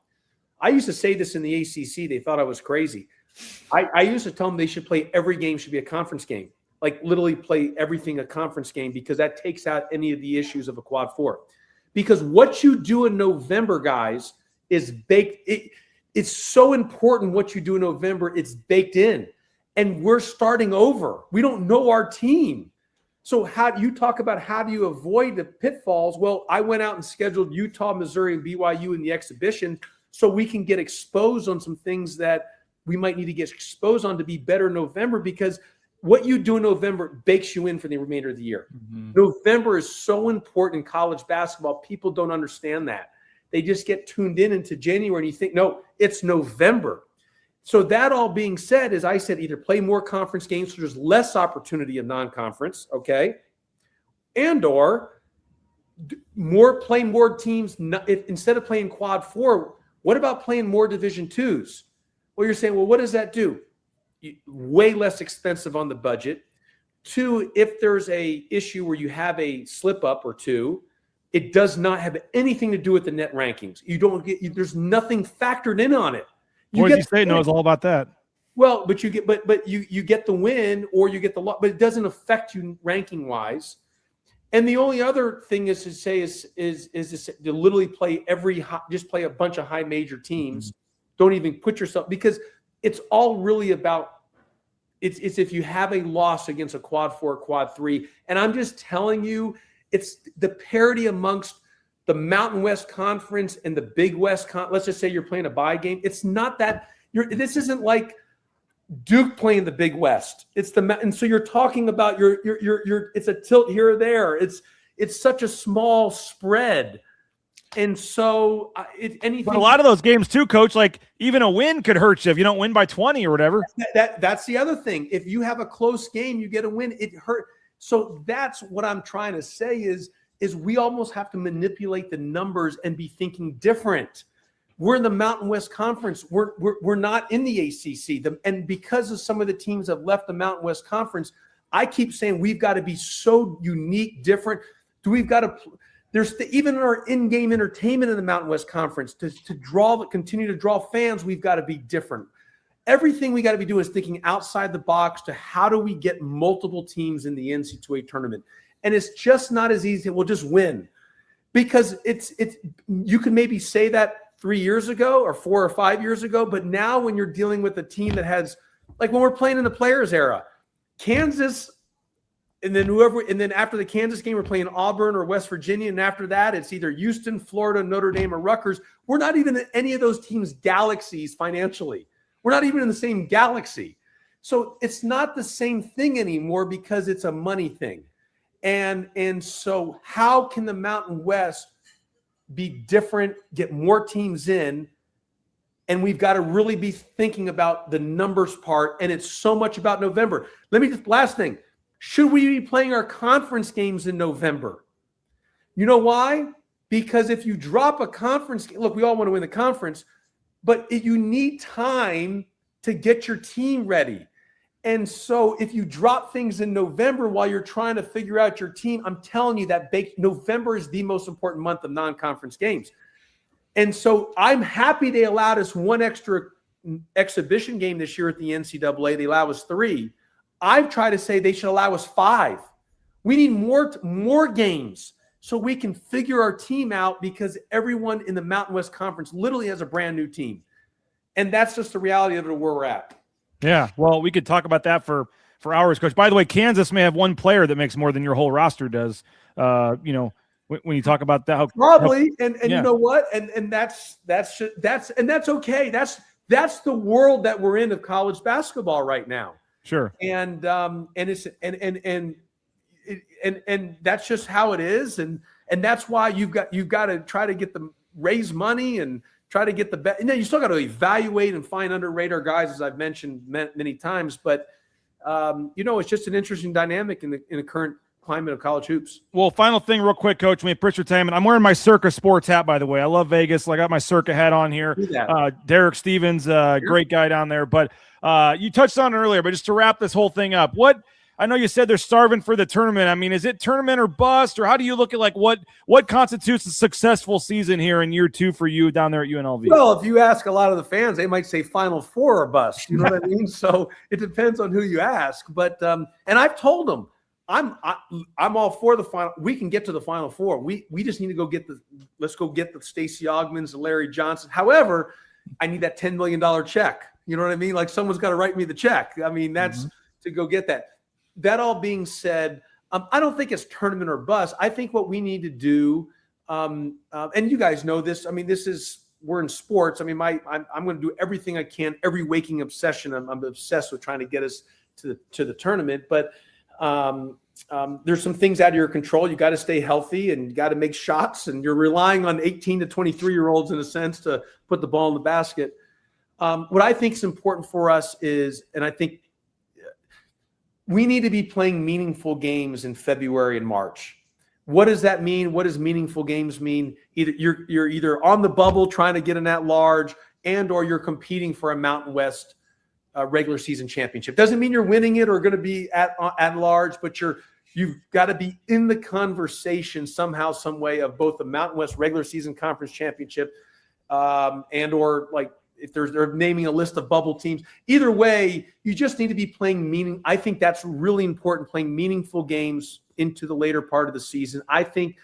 Speaker 10: I used to say this in the ACC. They thought I was crazy. I used to tell them they should play every game should be a conference game, like literally play everything a conference game, because that takes out any of the issues of a Quad 4. Because what you do in November, guys, is baked. It's so important what you do in November. It's baked in. And we're starting over. We don't know our team. So how do you talk about how do you avoid the pitfalls? Well, I went out and scheduled Utah, Missouri, and BYU in the exhibition so we can get exposed on some things that we might need to get exposed on to be better in November, because what you do in November bakes you in for the remainder of the year. November is so important in college basketball. People don't understand that. They just get tuned in into January and you think, no, it's November. So that all being said, as I said, either play more conference games so there's less opportunity in non-conference, okay? And or play more teams. Instead of playing quad 4, what about playing more Division 2s? Well, you're saying, well, what does that do? Way less expensive on the budget. 2, if there's a issue where you have a slip up or 2, it does not have anything to do with the net rankings. You don't get, there's nothing factored in on it.
Speaker 11: Boise State knows all about that.
Speaker 10: Well, but you get, but you get the win or you get the loss, but it doesn't affect you ranking wise. And the only other thing is to say is to literally play just play a bunch of high major teams. Don't even put yourself, because it's all really about it's if you have a loss against a quad 4, quad 3, and I'm just telling you, it's the parity amongst the Mountain West Conference and the Big West let's just say you're playing a bye game. It's not that this isn't like Duke playing the Big West. It's and so you're talking about your it's a tilt here or there. It's such a small spread. And so anything.
Speaker 11: But a lot of those games too, Coach, like even a win could hurt you if you don't win by 20 or whatever.
Speaker 10: That's the other thing. If you have a close game, you get a win, it hurt. So that's what I'm trying to say is we almost have to manipulate the numbers and be thinking different. We're in the Mountain West Conference. We're not in the ACC. And because of some of the teams have left the Mountain West Conference, I keep saying we've got to be so unique, different. We've got to even in our in-game entertainment in the Mountain West Conference to continue to draw fans, we've got to be different. Everything we got to be doing is thinking outside the box to how do we get multiple teams in the NCAA tournament. And it's just not as easy. We'll just win, because it's you can maybe say that 3 years ago or 4 or 5 years ago, but now when you're dealing with a team that has, like when we're playing in the Players era, Kansas, and then after the Kansas game, we're playing Auburn or West Virginia, and after that, it's either Houston, Florida, Notre Dame, or Rutgers. We're not even in any of those teams' galaxies financially. We're not even in the same galaxy. So it's not the same thing anymore because it's a money thing. And so how can the Mountain West be different, get more teams in? And we've got to really be thinking about the numbers part. And it's so much about November. Last thing, should we be playing our conference games in November? You know why? Because if you drop a conference game, look, we all want to win the conference, but you need time to get your team ready. And so if you drop things in November while you're trying to figure out your team, I'm telling you that November is the most important month of non-conference games. And so I'm happy they allowed us one extra exhibition game this year at the NCAA. They allow us 3. I've tried to say they should allow us 5. We need more games so we can figure our team out, because everyone in the Mountain West Conference literally has a brand new team. And that's just the reality of it, where we're at.
Speaker 11: Yeah, well, we could talk about that for hours, Coach. By the way, Kansas may have one player that makes more than your whole roster does. When you talk about that,
Speaker 10: probably, and yeah. You know what, and that's okay. That's the world that we're in of college basketball right now.
Speaker 11: Sure,
Speaker 10: and that's just how it is, and that's why you've got to try to get them raise money and try to get the best. And then you still got to evaluate and find under radar guys, as I've mentioned many times. But it's just an interesting dynamic in the current climate of college hoops.
Speaker 11: Well, final thing real quick, Coach. We appreciate your time. And I'm wearing my Circa Sports hat, by the way. I love Vegas. I got my Circa hat on here. Derek Stevens, great guy down there. But you touched on it earlier, but just to wrap this whole thing up, I know you said they're starving for the tournament. I mean, is it tournament or bust, or how do you look at what constitutes a successful season here in year 2 for you down there at UNLV?
Speaker 10: Well, if you ask a lot of the fans, they might say Final Four or bust. You know what I mean? So it depends on who you ask. But and I've told them I'm all for the final. We can get to the Final Four. We just need to let's go get the Stacey Augmans, the Larry Johnson. However, I need that $10 million check. You know what I mean? Like someone's got to write me the check. I mean, that's to go get that. That all being said, I don't think it's tournament or bust. I think what we need to do, and you guys know this. I mean, we're in sports. I mean, I'm going to do everything I can. Every waking obsession. I'm obsessed with trying to get us to the tournament. But there's some things out of your control. You got to stay healthy and you got to make shots. And you're relying on 18 to 23-year-olds in a sense to put the ball in the basket. What I think is important for us is, and I think we need to be playing meaningful games in February and March. What does that mean? What does meaningful games mean? You're either on the bubble trying to get an at-large, or you're competing for a Mountain West regular season championship. Doesn't mean you're winning it or going to be at large, but you've got to be in the conversation somehow, some way of both the Mountain West regular season conference championship or like if they're naming a list of bubble teams. Either way, you just need to be playing I think that's really important, playing meaningful games into the later part of the season. I think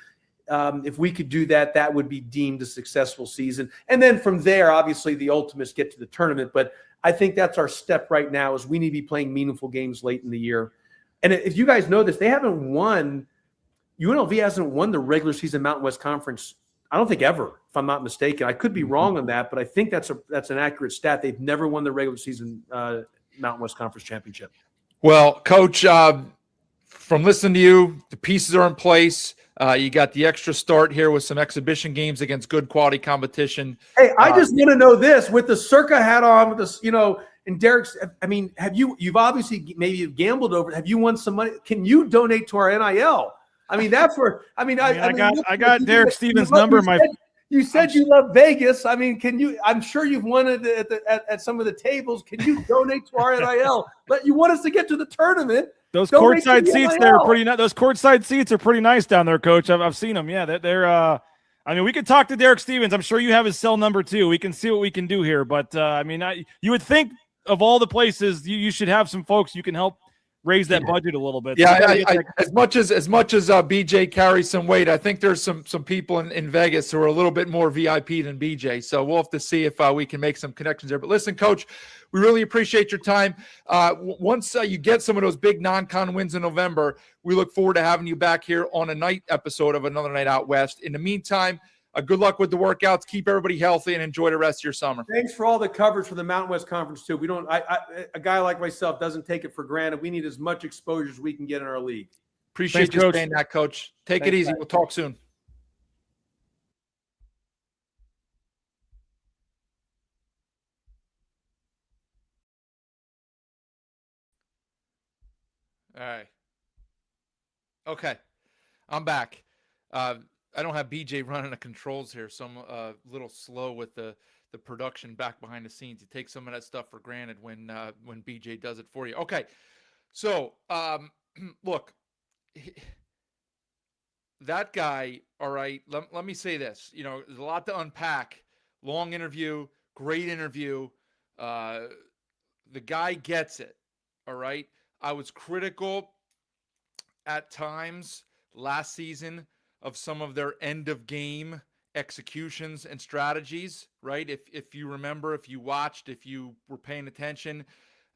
Speaker 10: if we could do that, that would be deemed a successful season. And then from there, obviously the ultimates get to the tournament. But I think that's our step right now is we need to be playing meaningful games late in the year. And if you guys know this, UNLV hasn't won the regular season Mountain West Conference, I don't think ever, if I'm not mistaken. I could be wrong on that, but I think that's an accurate stat. They've never won the regular season Mountain West Conference championship.
Speaker 8: Well, Coach, from listening to you, the pieces are in place. You got the extra start here with some exhibition games against good quality competition.
Speaker 10: Hey, I just want to know this with the Circa hat on, with this, and Derek's. I mean, you've obviously maybe gambled over it. Have you won some money? Can you donate to our NIL? I mean, that's where.
Speaker 11: I got Derek Stevens' number.
Speaker 10: You said you love Vegas. I mean, can you? I'm sure you've won it at some of the tables. Can you donate to our NIL? But you want us to get to the tournament.
Speaker 11: Those courtside seats there are pretty nice. Those courtside seats are pretty nice down there, Coach. I've seen them. Yeah, they're. I mean, we could talk to Derek Stevens. I'm sure you have his cell number too. We can see what we can do here. But you would think of all the places you should have some folks you can help raise that budget a little bit.
Speaker 8: Yeah, as much as BJ carries some weight, I think there's some people in Vegas who are a little bit more VIP than BJ. So we'll have to see if we can make some connections there. But listen, Coach, we really appreciate your time. Once you get some of those big non-con wins in November, we look forward to having you back here on a night episode of Another Night Out West. In the meantime, good luck with the workouts. Keep everybody healthy and enjoy the rest of your summer.
Speaker 10: Thanks for all the coverage for the Mountain West Conference too. We don't. A guy like myself doesn't take it for granted. We need as much exposure as we can get in our league.
Speaker 8: Appreciate you saying that, Coach. Take it easy. We'll talk soon. All right. Okay, I'm back. I don't have BJ running the controls here, so I'm a little slow with the production back behind the scenes. You take some of that stuff for granted when BJ does it for you. Okay, so look, that guy. All right, let me say this. There's a lot to unpack. Long interview, great interview. The guy gets it. All right. I was critical at times last season of some of their end of game executions and strategies, right? If you remember, if you watched, if you were paying attention,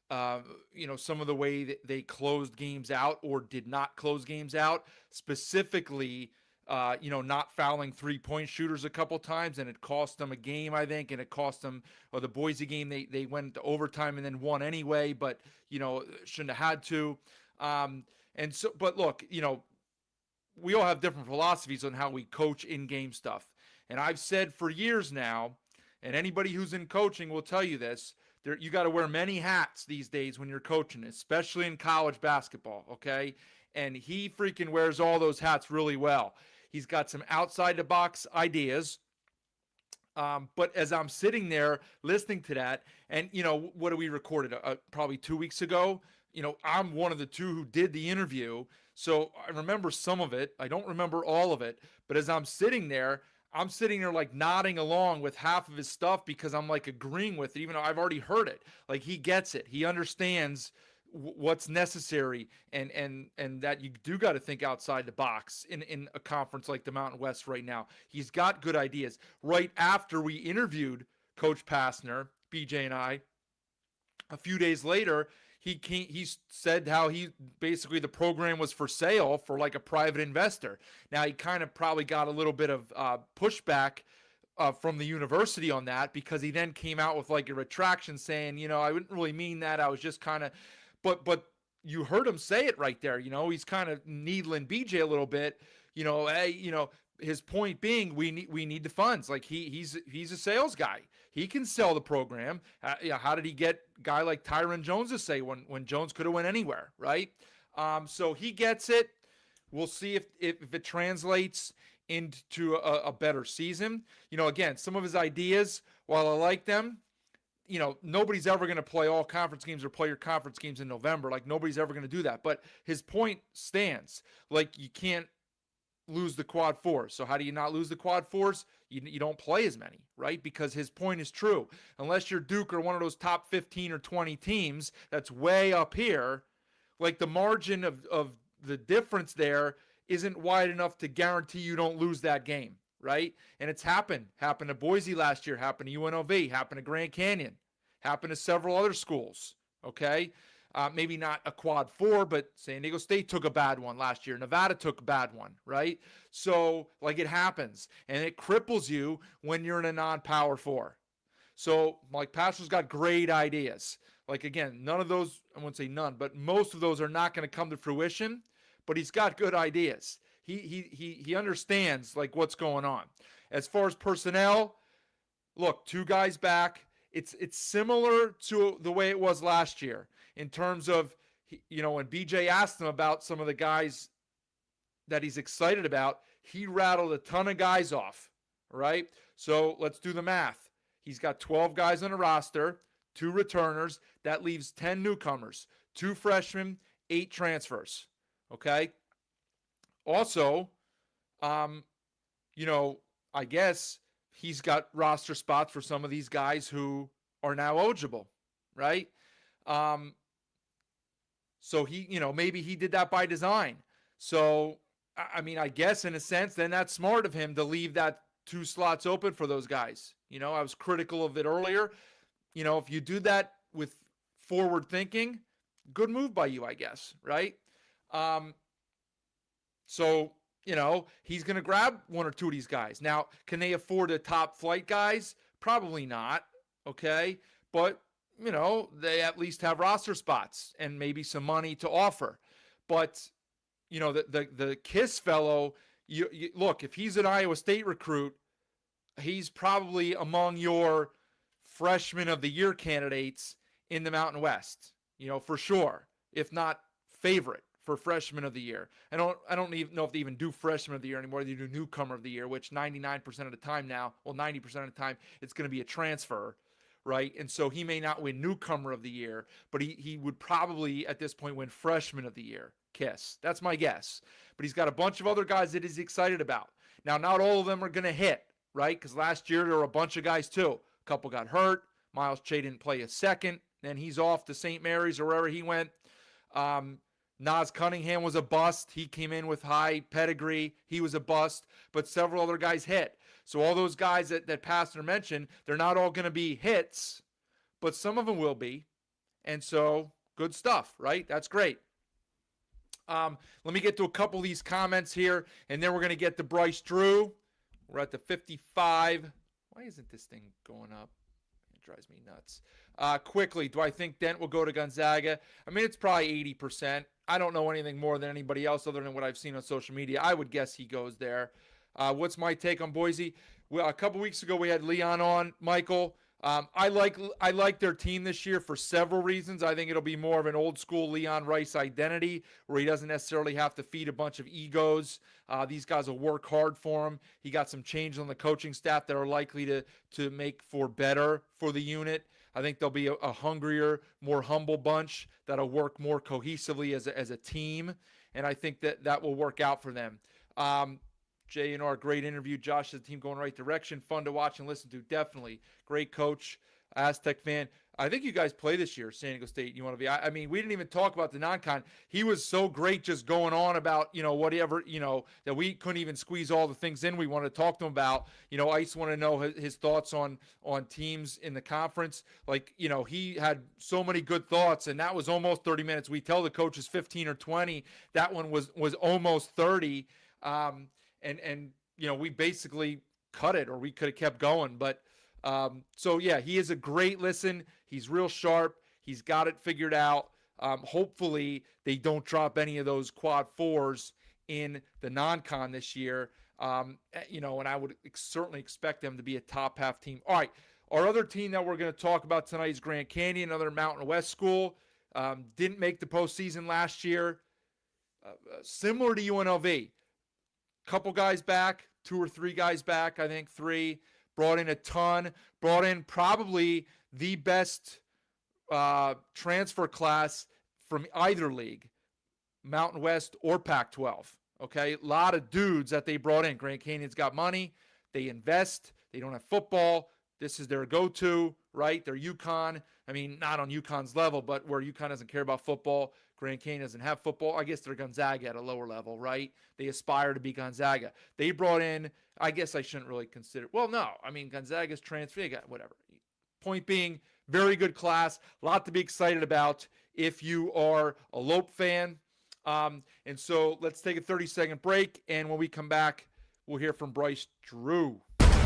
Speaker 8: some of the way that they closed games out or did not close games out, specifically, not fouling 3-point shooters a couple times, and it cost them a game, I think, and it cost them, or the Boise game, they went to overtime and then won anyway, but, shouldn't have had to. But look, we all have different philosophies on how we coach in-game stuff. And I've said for years now, and anybody who's in coaching will tell you this, you got to wear many hats these days when you're coaching, especially in college basketball, okay? And he freaking wears all those hats really well. He's got some outside-the-box ideas. But as I'm sitting there listening to that, and, what we recorded probably 2 weeks ago, I'm one of the two who did the interview. So I remember some of it. I don't remember all of it. But as I'm sitting there like nodding along with half of his stuff because I'm like agreeing with it, even though I've already heard it. Like he gets it. He understands what's necessary and that you do got to think outside the box in a conference like the Mountain West right now. He's got good ideas. Right after we interviewed Coach Pastner, BJ and I, a few days later, he said how he basically the program was for sale for like a private investor. Now he kind of probably got a little bit of pushback from the university on that, because he then came out with like a retraction saying, I wouldn't really mean that. I was just kind of, but you heard him say it right there. He's kind of needling BJ a little bit. Hey, his point being, we need the funds. Like he's a sales guy. He can sell the program. How did he get a guy like Tyron Jones to say when Jones could have went anywhere, right? So he gets it. We'll see if it translates into a better season. Again, some of his ideas, while I like them, nobody's ever going to play all conference games or play your conference games in November. Like, nobody's ever going to do that. But his point stands. Like, you can't lose the quad fours. So how do you not lose the quad fours? You don't play as many, right? Because his point is true. Unless you're Duke or one of those top 15 or 20 teams that's way up here, like the margin of the difference there isn't wide enough to guarantee you don't lose that game, right? And it's happened. Happened to Boise last year, happened to UNLV, happened to Grand Canyon, happened to several other schools, okay? Maybe not a quad four, but San Diego State took a bad one last year. Nevada took a bad one, right? So, like, it happens, and it cripples you when you're in a non-power four. So, Mike Pastner's got great ideas. Like, again, none of those, I wouldn't say none, but most of those are not going to come to fruition, but he's got good ideas. He understands, like, what's going on. As far as personnel, look, 2 guys back. It's similar to the way it was last year in terms of, when BJ asked him about some of the guys that he's excited about, he rattled a ton of guys off, right? So let's do the math. He's got 12 guys on the roster, 2 returners. That leaves 10 newcomers, 2 freshmen, 8 transfers, okay? Also, I guess he's got roster spots for some of these guys who are now eligible, right? So he, maybe he did that by design. So, I guess in a sense, then that's smart of him to leave that 2 slots open for those guys. I was critical of it earlier. If you do that with forward thinking, good move by you, I guess, right? So, he's going to grab 1 or 2 of these guys. Now, can they afford the top flight guys? Probably not, okay? But, they at least have roster spots and maybe some money to offer. But, the Kiss fellow, you look, if he's an Iowa State recruit, he's probably among your freshman of the year candidates in the Mountain West, for sure, if not favorite for freshman of the year. I don't even know if they even do freshman of the year anymore. They do newcomer of the year, which 99% of the time now, 90% of the time, it's going to be a transfer, right? And so he may not win newcomer of the year, but he would probably at this point win freshman of the year. Kiss. That's my guess. But he's got a bunch of other guys that he's excited about. Now, not all of them are going to hit, right? Because last year there were a bunch of guys too. A couple got hurt. Miles Che didn't play a second. Then he's off to St. Mary's or wherever he went. Nas Cunningham was a bust. He came in with high pedigree. He was a bust. But several other guys hit. So all those guys that Pastner mentioned, they're not all going to be hits, but some of them will be. And so good stuff, right? That's great. Let me get to a couple of these comments here, and then we're going to get to Bryce Drew. We're at the 55. Why isn't this thing going up? It drives me nuts. Quickly, do I think Dent will go to Gonzaga? It's probably 80%. I don't know anything more than anybody else other than what I've seen on social media. I would guess he goes there. What's my take on Boise? Well, a couple weeks ago, we had Leon on, Michael. I like their team this year for several reasons. I think it'll be more of an old school Leon Rice identity where he doesn't necessarily have to feed a bunch of egos. These guys will work hard for him. He got some changes on the coaching staff that are likely to make for better for the unit. I think they'll be a hungrier, more humble bunch that'll work more cohesively as a team, and I think that will work out for them. JNR, great interview. Josh says the team going the right direction. Fun to watch and listen to. Definitely. Great coach. Aztec fan. I think you guys play this year, San Diego State, UNLV. I mean, we didn't even talk about the non-con. He was so great just going on about, whatever, that we couldn't even squeeze all the things in we wanted to talk to him about. Ice wanted to know his thoughts on teams in the conference. Like, he had so many good thoughts, and that was almost 30 minutes. We tell the coaches 15 or 20. That one was almost 30. And we basically cut it, or we could have kept going. But so, yeah, he is a great listen. He's real sharp. He's got it figured out. Hopefully they don't drop any of those quad fours in the non-con this year. And I would certainly expect them to be a top half team. All right. Our other team that we're going to talk about tonight is Grand Canyon, another Mountain West school. Didn't make the postseason last year. Similar to UNLV. Couple guys back, 2 or 3 guys back, I think 3. Brought in a ton. Brought in probably the best transfer class from either league, Mountain West or Pac-12. Okay, a lot of dudes that they brought in. Grand Canyon's got money. They invest. They don't have football. This is their go-to, right? They're UConn. I mean, not on UConn's level, but where UConn doesn't care about football, Grand Canyon doesn't have football. I guess they're Gonzaga at a lower level, right? They aspire to be Gonzaga. They brought in, I guess I shouldn't really consider, well, no. I mean, Gonzaga's transfer, they got whatever. Point being, very good class. A lot to be excited about if you are a Lope fan. And so let's take a 30-second break, and when we come back, we'll hear from Bryce Drew.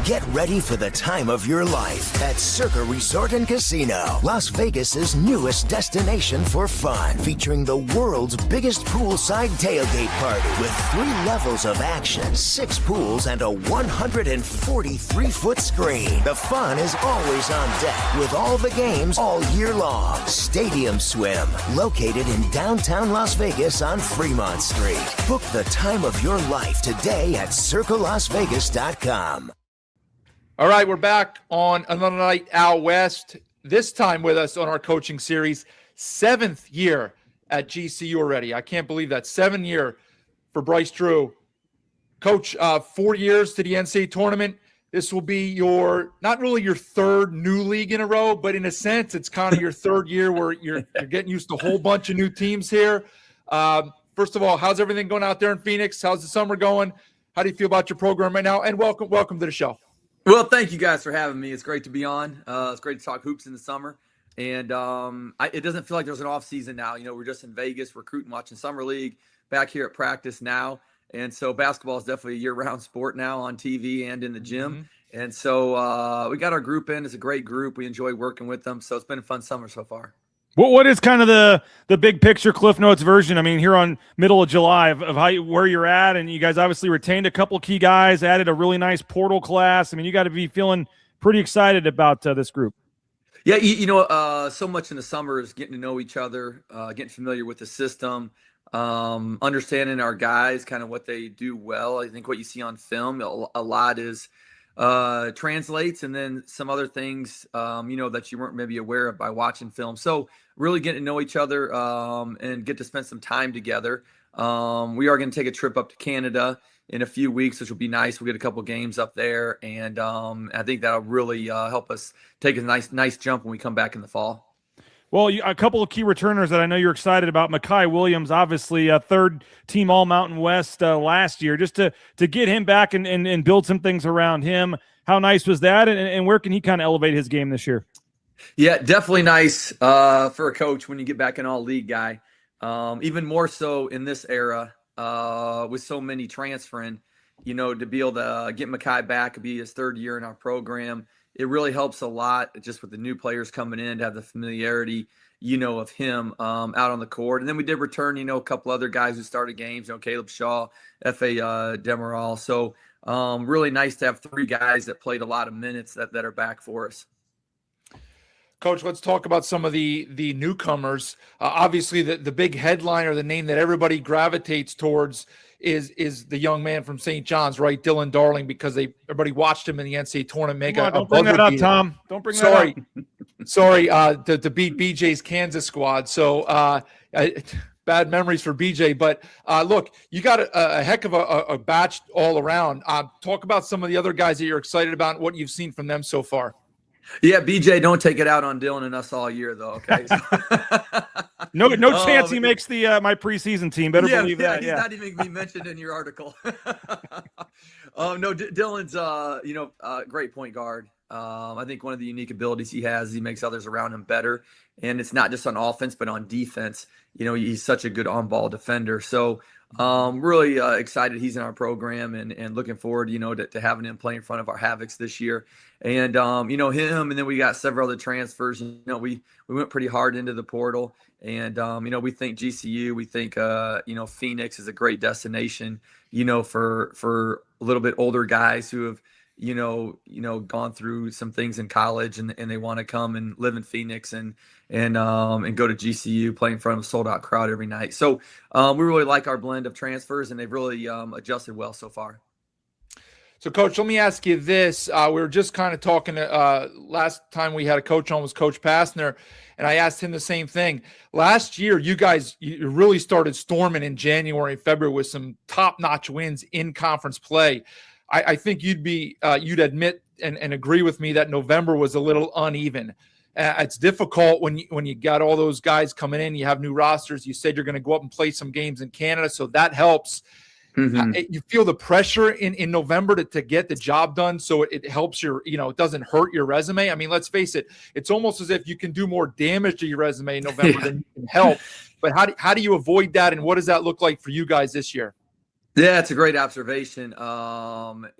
Speaker 9: Get ready for the time of your life at Circa Resort and Casino, Las Vegas's newest destination for fun, featuring the world's biggest poolside tailgate party with 3 levels of action, 6 pools, and a 143-foot screen. The fun is always on deck with all the games all year long. Stadium Swim, located in downtown Las Vegas on Fremont Street. Book the time of your life today at circalasvegas.com.
Speaker 8: All right, we're back on another night out west. This time with us on our coaching series, 7th year at GCU already. I can't believe that. 7th year for Bryce Drew. Coach, 4 years to the NCAA tournament. This will be not really your 3rd new league in a row, but in a sense, it's kind of your 3rd year where you're getting used to a whole bunch of new teams here. First of all, how's everything going out there in Phoenix? How's the summer going? How do you feel about your program right now? And welcome to the show.
Speaker 12: Well, thank you guys for having me. It's great to be on. It's great to talk hoops in the summer. And it doesn't feel like there's an off season now. We're just in Vegas recruiting, watching Summer League, back here at practice now. And so basketball is definitely a year-round sport now on TV and in the gym. Mm-hmm. And so we got our group in. It's a great group. We enjoy working with them. So it's been a fun summer so far.
Speaker 11: What is kind of the big picture Cliff Notes version? I mean, here on middle of July of where you're at, and you guys obviously retained a couple key guys, added a really nice portal class. I mean, you got to be feeling pretty excited about this group.
Speaker 12: Yeah, so much in the summer is getting to know each other, getting familiar with the system, understanding our guys, kind of what they do well. I think what you see on film a lot is translates, and then some other things, that you weren't maybe aware of by watching film. So really getting to know each other and get to spend some time together. We are going to take a trip up to Canada in a few weeks, which will be nice. We'll get a couple games up there, and I think that'll really help us take a nice jump when we come back in the fall.
Speaker 11: Well, a couple of key returners that I know you're excited about. Mekhi Williams, obviously a 3rd team All-Mountain West last year. Just to get him back and build some things around him. How nice was that, and where can he kind of elevate his game this year?
Speaker 12: Yeah, definitely nice for a coach when you get back an all-league guy. Even more so in this era with so many transferring, to be able to get Mekhi back, be his 3rd year in our program. It really helps a lot just with the new players coming in to have the familiarity, of him out on the court. And then we did return, a couple other guys who started games, Caleb Shaw, F.A. Demerol. So really nice to have 3 guys that played a lot of minutes that are back for us.
Speaker 8: Coach, let's talk about some of the newcomers. Obviously, the big headline or the name that everybody gravitates towards is the young man from St. John's, right? Dylan Darling, because everybody watched him in the NCAA tournament.
Speaker 11: Don't bring that up, Tom. Don't bring that up.
Speaker 8: Sorry, to beat BJ's Kansas squad. So bad memories for BJ. But look, you got a heck of a batch all around. Talk about some of the other guys that you're excited about and what you've seen from them so far.
Speaker 12: Yeah, BJ, don't take it out on Dylan and us all year, though. Okay.
Speaker 11: No chance he makes the my preseason team. Better believe that.
Speaker 12: He's not even being mentioned in your article. No, Dylan's great point guard. I think one of the unique abilities he has is he makes others around him better, and it's not just on offense but on defense. He's such a good on-ball defender. So really excited he's in our program and looking forward, to having him play in front of our Havocs this year. And him, and then we got several other transfers. We went pretty hard into the portal, and we think GCU, we think Phoenix is a great destination, for a little bit older guys who have gone through some things in college and they want to come and live in Phoenix and go to GCU, play in front of a sold out crowd every night. So we really like our blend of transfers, and they've really adjusted well so far.
Speaker 8: So, Coach, let me ask you this. We were just kind of talking last time we had a coach on was Coach Pastner, and I asked him the same thing. Last year, you really started storming in January and February with some top-notch wins in conference play. I think you'd admit and agree with me that November was a little uneven. It's difficult when you got all those guys coming in. You have new rosters. You said you're going to go up and play some games in Canada, so that helps. Mm-hmm. You feel the pressure in November to get the job done, so it helps it doesn't hurt your resume. I mean, let's face it, it's almost as if you can do more damage to your resume in November than you can help. But how do you avoid that, and what does that look like for you guys this year?
Speaker 12: Yeah, it's a great observation, about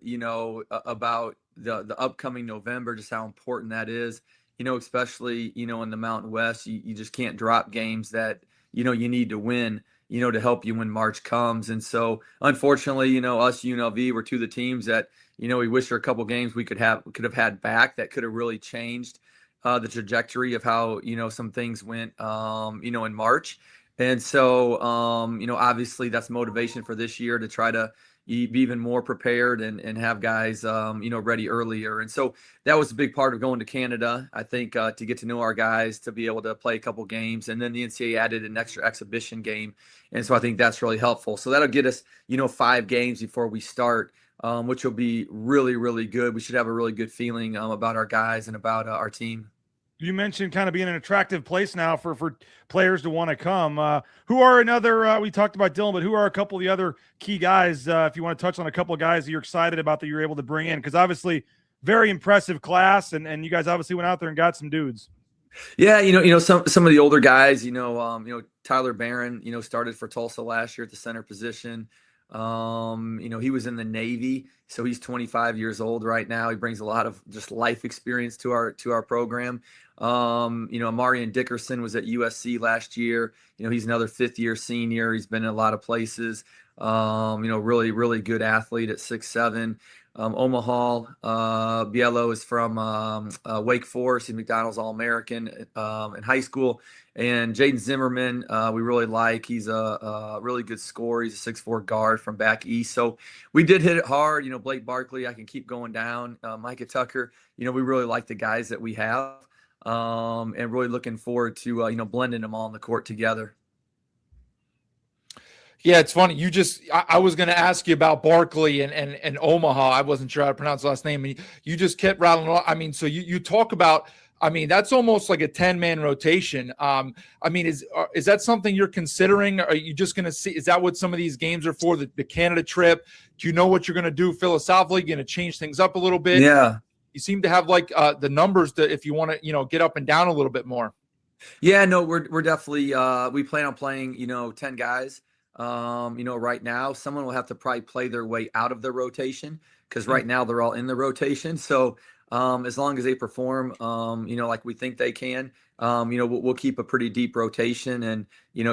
Speaker 12: the upcoming November, just how important that is, especially, in the Mountain West. You just can't drop games that, you need to win, to help you when March comes. And so, unfortunately, us UNLV were two of the teams that, we wish there were a couple games we could have had back that could have really changed the trajectory of how, some things went, in March. And so, obviously that's motivation for this year to try to be even more prepared and have guys, ready earlier. And so that was a big part of going to Canada, I think, to get to know our guys, to be able to play a couple games. And then the NCAA added an extra exhibition game. And so I think that's really helpful. So that'll get us, 5 games before we start, which will be really, really good. We should have a really good feeling about our guys and about our team.
Speaker 11: You mentioned kind of being an attractive place now for players to want to come. Who are another, we talked about Dylan, but who are a couple of the other key guys, if you want to touch on a couple of guys that you're excited about that you're able to bring in? Because obviously very impressive class, and you guys obviously went out there and got some dudes.
Speaker 12: Yeah, some of the older guys, Tyler Barron, started for Tulsa last year at the center position. He was in the Navy, so he's 25 years old right now. He brings a lot of just life experience to our program. Amarian Dickerson was at USC last year. He's another 5th-year senior. He's been in a lot of places. Really, really good athlete at 6'7". Omaha, Bielo is from Wake Forest. He's McDonald's All-American in high school. And Jaden Zimmerman, we really like. He's a really good scorer. He's a 6'4" guard from back east. So we did hit it hard. Blake Barkley, I can keep going down. Micah Tucker, we really like the guys that we have, and really looking forward to, blending them all on the court together.
Speaker 8: Yeah, it's funny. I was going to ask you about Barkley and Omaha. I wasn't sure how to pronounce the last name. And you just kept rattling off. I mean, so you talk about, that's almost like a 10-man rotation. Is that something you're considering? Are you just going to see, is that what some of these games are for, the Canada trip? Do you know what you're going to do philosophically? Going to change things up a little bit?
Speaker 12: Yeah.
Speaker 8: You seem to have the numbers that if you want to, get up and down a little bit more.
Speaker 12: Yeah, no, we're definitely, we plan on playing, 10 guys. Right now, someone will have to probably play their way out of the rotation because right now they're all in the rotation. So as long as they perform, like we think they can, we'll keep a pretty deep rotation and,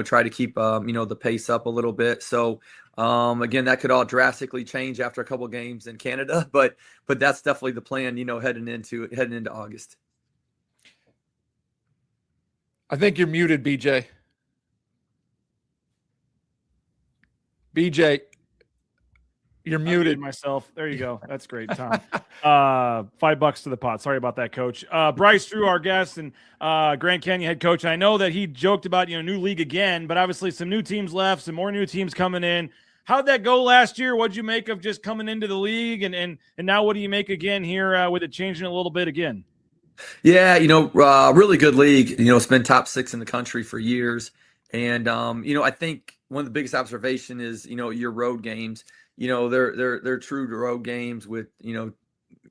Speaker 12: try to keep, the pace up a little bit. So again, that could all drastically change after a couple of games in Canada, but that's definitely the plan, heading into August.
Speaker 8: I think you're muted, BJ. BJ, you're muted.
Speaker 11: Myself. There you go. That's great, Tom. $5 to the pot. Sorry about that, Coach. Bryce Drew, our guest, and Grand Canyon head coach. I know that he joked about new league again, but obviously some new teams left, some more new teams coming in. How'd that go last year? What'd you make of just coming into the league, and now what do you make again here with it changing a little bit again?
Speaker 12: Yeah, really good league. It's been top 6 in the country for years. And I think one of the biggest observation is, your road games. They're true to road games with,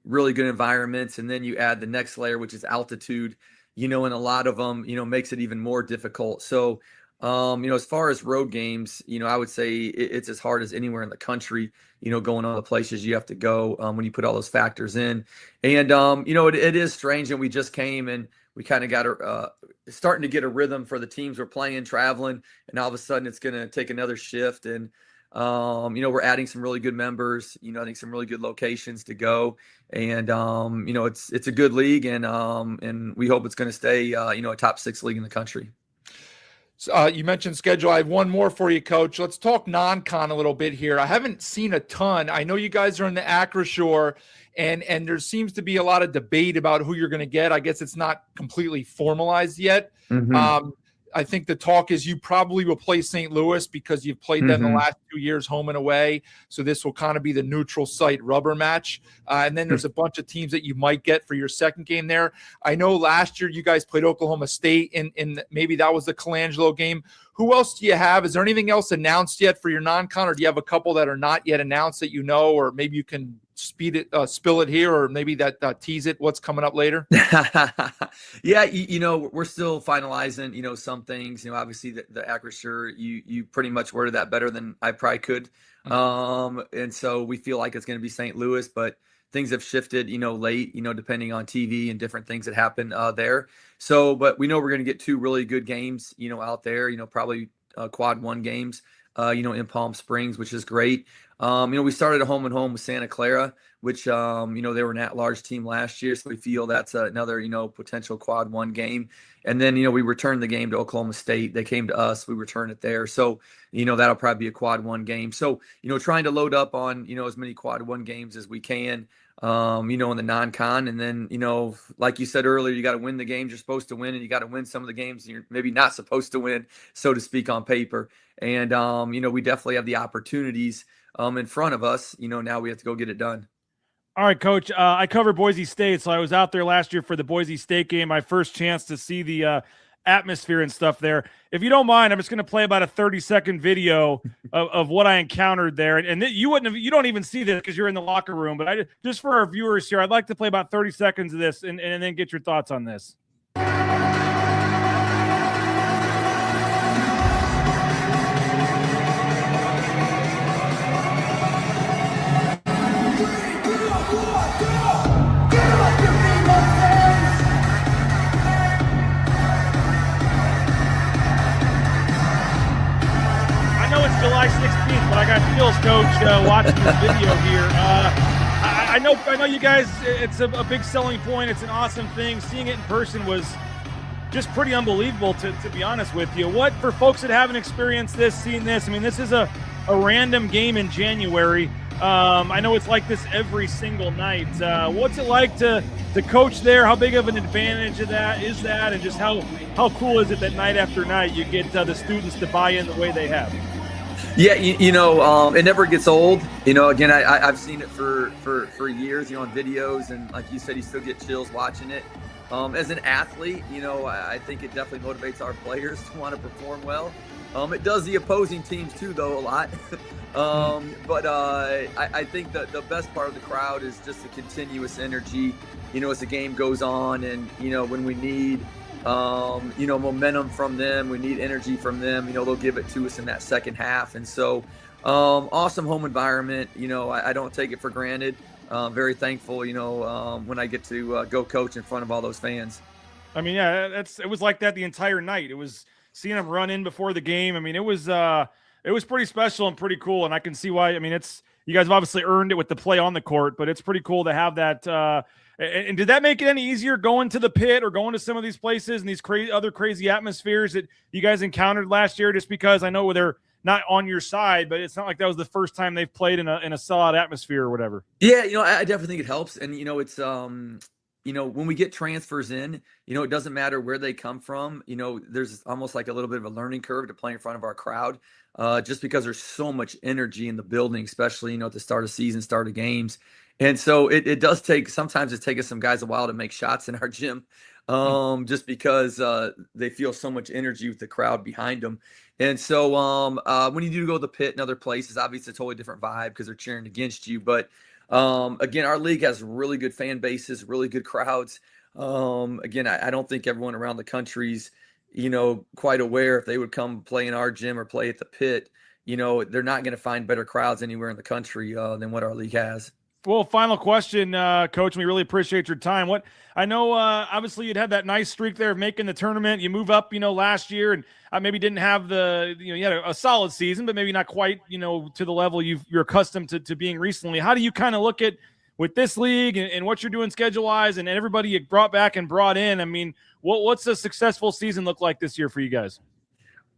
Speaker 12: really good environments. And then you add the next layer, which is altitude, and a lot of them, makes it even more difficult. So, as far as road games, I would say it's as hard as anywhere in the country, going all the places you have to go when you put all those factors in. And, it is strange. And we just came and we kind of got starting to get a rhythm for the teams we're playing, traveling. And all of a sudden it's going to take another shift. And, we're adding some really good members, I think some really good locations to go. And, it's a good league and we hope it's going to stay, a top 6 league in the country.
Speaker 8: So, you mentioned schedule. I have one more for you, Coach. Let's talk non-con a little bit here. I haven't seen a ton. I know you guys are in the Acrisure, and there seems to be a lot of debate about who you're going to get. I guess it's not completely formalized yet.
Speaker 12: Mm-hmm.
Speaker 8: I think the talk is you probably will play St. Louis because you've played them the last 2 years home and away. So this will kind of be the neutral site rubber match. And then there's a bunch of teams that you might get for your second game there. I know last year you guys played Oklahoma State in maybe that was the Colangelo game. Who else do you have? Is there anything else announced yet for your non-con, or do you have a couple that are not yet announced that or maybe you can spill it here, or maybe that tease it what's coming up later?
Speaker 12: Yeah, we're still finalizing, some things. Obviously the Acrisure, you pretty much worded that better than I probably could. And so we feel like it's going to be St. Louis, but things have shifted, late, depending on TV and different things that happen there. So, but we know we're going to get 2 really good games, out there, probably quad 1 games, in Palm Springs, which is great. We started a home and home with Santa Clara, which, they were an at-large team last year. So we feel that's another, potential quad 1 game. And then, we returned the game to Oklahoma State. They came to us, we returned it there. So, that'll probably be a quad 1 game. So, trying to load up on, as many quad 1 games as we can, in the non-con. And then, like you said earlier, you got to win the games you're supposed to win, and you got to win some of the games you're maybe not supposed to win, so to speak, on paper. And, we definitely have the opportunities in front of us. Now we have to go get it done.
Speaker 11: All right, Coach. I covered Boise State, so I was out there last year for the Boise State game. My first chance to see the atmosphere and stuff there. If you don't mind, I'm just going to play about a 30-second video of what I encountered there. And you don't even see this because you're in the locker room. But just for our viewers here, I'd like to play about 30 seconds of this and then get your thoughts on this. July 16th, but I got feels, Coach, watching this video here. I know you guys, it's a big selling point. It's an awesome thing. Seeing it in person was just pretty unbelievable, to be honest with you. What, for folks that haven't experienced this, seen this, I mean, this is a random game in January. I know it's like this every single night. What's it like to coach there? How big of an advantage of that is that? And just how cool is it that night after night you get the students to buy in the way they have?
Speaker 12: Yeah, it never gets old. Again, I've seen it for years, on videos, and like you said, you still get chills watching it. As an athlete, I think it definitely motivates our players to want to perform well. It does the opposing teams too, though, a lot. But I think that the best part of the crowd is just the continuous energy, as the game goes on, and when we need momentum from them, we need energy from them, they'll give it to us in that second half. And so awesome home environment. I don't take it for granted. Very thankful, when I get to go coach in front of all those fans.
Speaker 11: I mean, yeah, it was like that the entire night. It was seeing them run in before the game. I mean, it was pretty special and pretty cool. And I can see why. I mean, you guys have obviously earned it with the play on the court, but it's pretty cool to have that. And did that make it any easier going to the pit or going to some of these places and these crazy atmospheres that you guys encountered last year? Just because I know they're not on your side, but it's not like that was the first time they've played in a sellout atmosphere or whatever.
Speaker 12: Yeah, I definitely think it helps. And, it's, when we get transfers in, it doesn't matter where they come from. There's almost like a little bit of a learning curve to play in front of our crowd, just because there's so much energy in the building, especially, at the start of season, start of games. And so it does sometimes it takes some guys a while to make shots in our gym, just because they feel so much energy with the crowd behind them. And so when you do go to the pit and other places, obviously it's a totally different vibe because they're cheering against you. But again, our league has really good fan bases, really good crowds. Again, I don't think everyone around the country's, quite aware if they would come play in our gym or play at the pit, they're not going to find better crowds anywhere in the country than what our league has.
Speaker 11: Well, final question, Coach. We really appreciate your time. What I know, obviously, you'd had that nice streak there of making the tournament. You move up, last year, and maybe didn't have you had a solid season, but maybe not quite, to the level you're accustomed to being recently. How do you kind of look at with this league and what you're doing schedule-wise, and everybody you brought back and brought in? I mean, what's a successful season look like this year for you guys?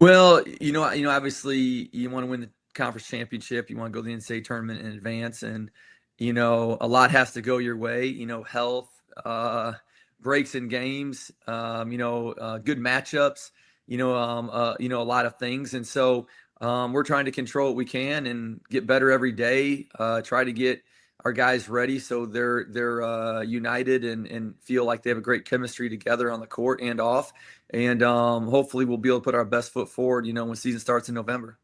Speaker 12: Well, obviously, you want to win the conference championship. You want to go to the NCAA tournament in advance, and a lot has to go your way, health, breaks in games, good matchups, a lot of things. And so we're trying to control what we can and get better every day, try to get our guys ready so they're united and feel like they have a great chemistry together on the court and off. And hopefully we'll be able to put our best foot forward, when season starts in November.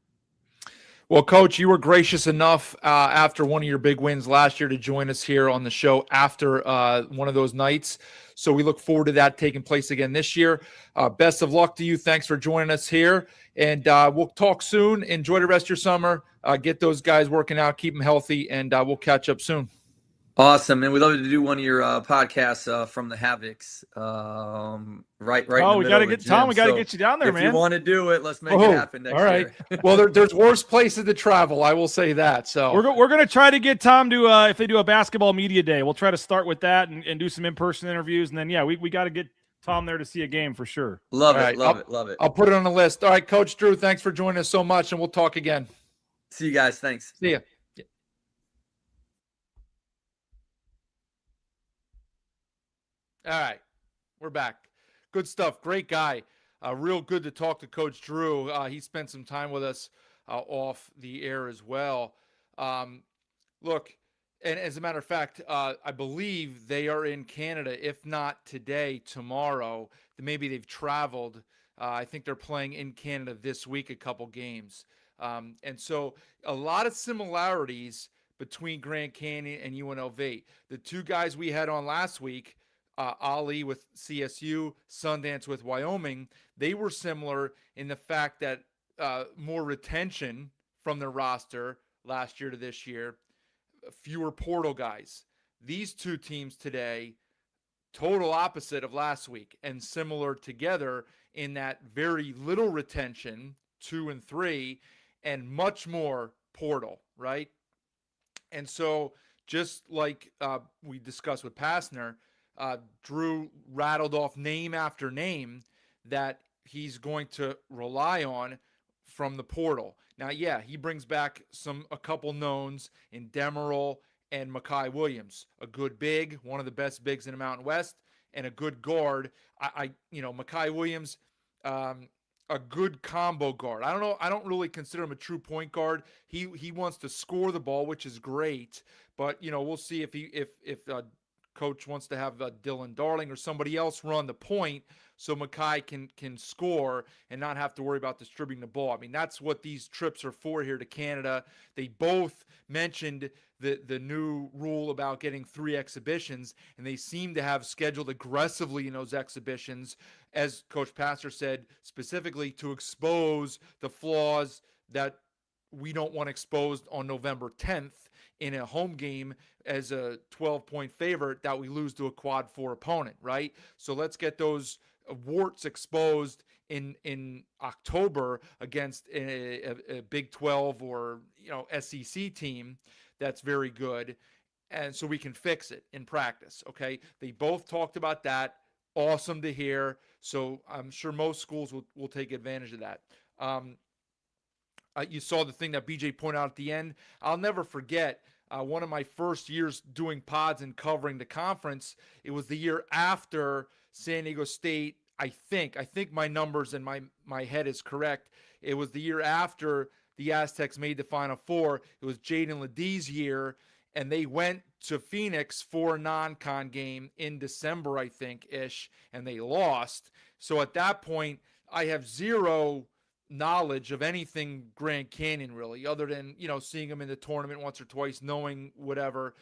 Speaker 8: Well, Coach, you were gracious enough after one of your big wins last year to join us here on the show after one of those nights. So we look forward to that taking place again this year. Best of luck to you. Thanks for joining us here. And we'll talk soon. Enjoy the rest of your summer. Get those guys working out, keep them healthy, and we'll catch up soon.
Speaker 12: Awesome, and we'd love to do one of your podcasts from the Havocs. Right.
Speaker 11: Oh, we got to get Tom. We got to get you down there, man.
Speaker 12: If you want to do it, let's make it happen next year.
Speaker 8: Well, there's worse places to travel. I will say that. So
Speaker 11: we're going to try to get Tom to if they do a basketball media day, we'll try to start with that and do some in-person interviews, and then we got to get Tom there to see a game for sure.
Speaker 12: Love it.
Speaker 8: I'll put it on the list. All right, Coach Drew, thanks for joining us so much, and we'll talk again.
Speaker 12: See you guys. Thanks.
Speaker 8: See ya. All right, we're back. Good stuff. Great guy. Real good to talk to Coach Drew. He spent some time with us off the air as well. Look, and as a matter of fact, I believe they are in Canada, if not today, tomorrow. Maybe they've traveled. I think they're playing in Canada this week, a couple games. And so a lot of similarities between Grand Canyon and UNLV. The two guys we had on last week, Ali with CSU, Sundance with Wyoming, they were similar in the fact that more retention from their roster last year to this year, fewer portal guys. These two teams today, total opposite of last week and similar together in that very little retention, 2 and 3, and much more portal, right? And so just like we discussed with Pastner, Drew rattled off name after name that he's going to rely on from the portal. Now, yeah, he brings back a couple knowns in Demerol and Makai Williams, a good big, one of the best bigs in the Mountain West, and a good guard. Makai Williams, a good combo guard. I don't know. I don't really consider him a true point guard. He wants to score the ball, which is great, but we'll see if Coach wants to have Dylan Darling or somebody else run the point so Makai can score and not have to worry about distributing the ball. I mean, that's what these trips are for here to Canada. They both mentioned the new rule about getting 3 exhibitions, and they seem to have scheduled aggressively in those exhibitions, as Coach Pastner said, specifically to expose the flaws that we don't want exposed on November 10th in a home game as a 12-point favorite that we lose to a quad 4 opponent, right? So let's get those warts exposed in October against a Big 12 or SEC team that's very good, and so we can fix it in practice, okay? They both talked about that. Awesome to hear. So I'm sure most schools will take advantage of that. You saw the thing that BJ pointed out at the end. I'll never forget one of my first years doing pods and covering the conference. It was the year after San Diego State. I think my numbers and my head is correct. It was the year after the Aztecs made the Final Four. It was Jaden Ledee's year, and they went to Phoenix for a non-con game in December, I think, ish, and they lost. So at that point, I have zero knowledge of anything Grand Canyon really, other than, seeing them in the tournament once or twice, knowing whatever.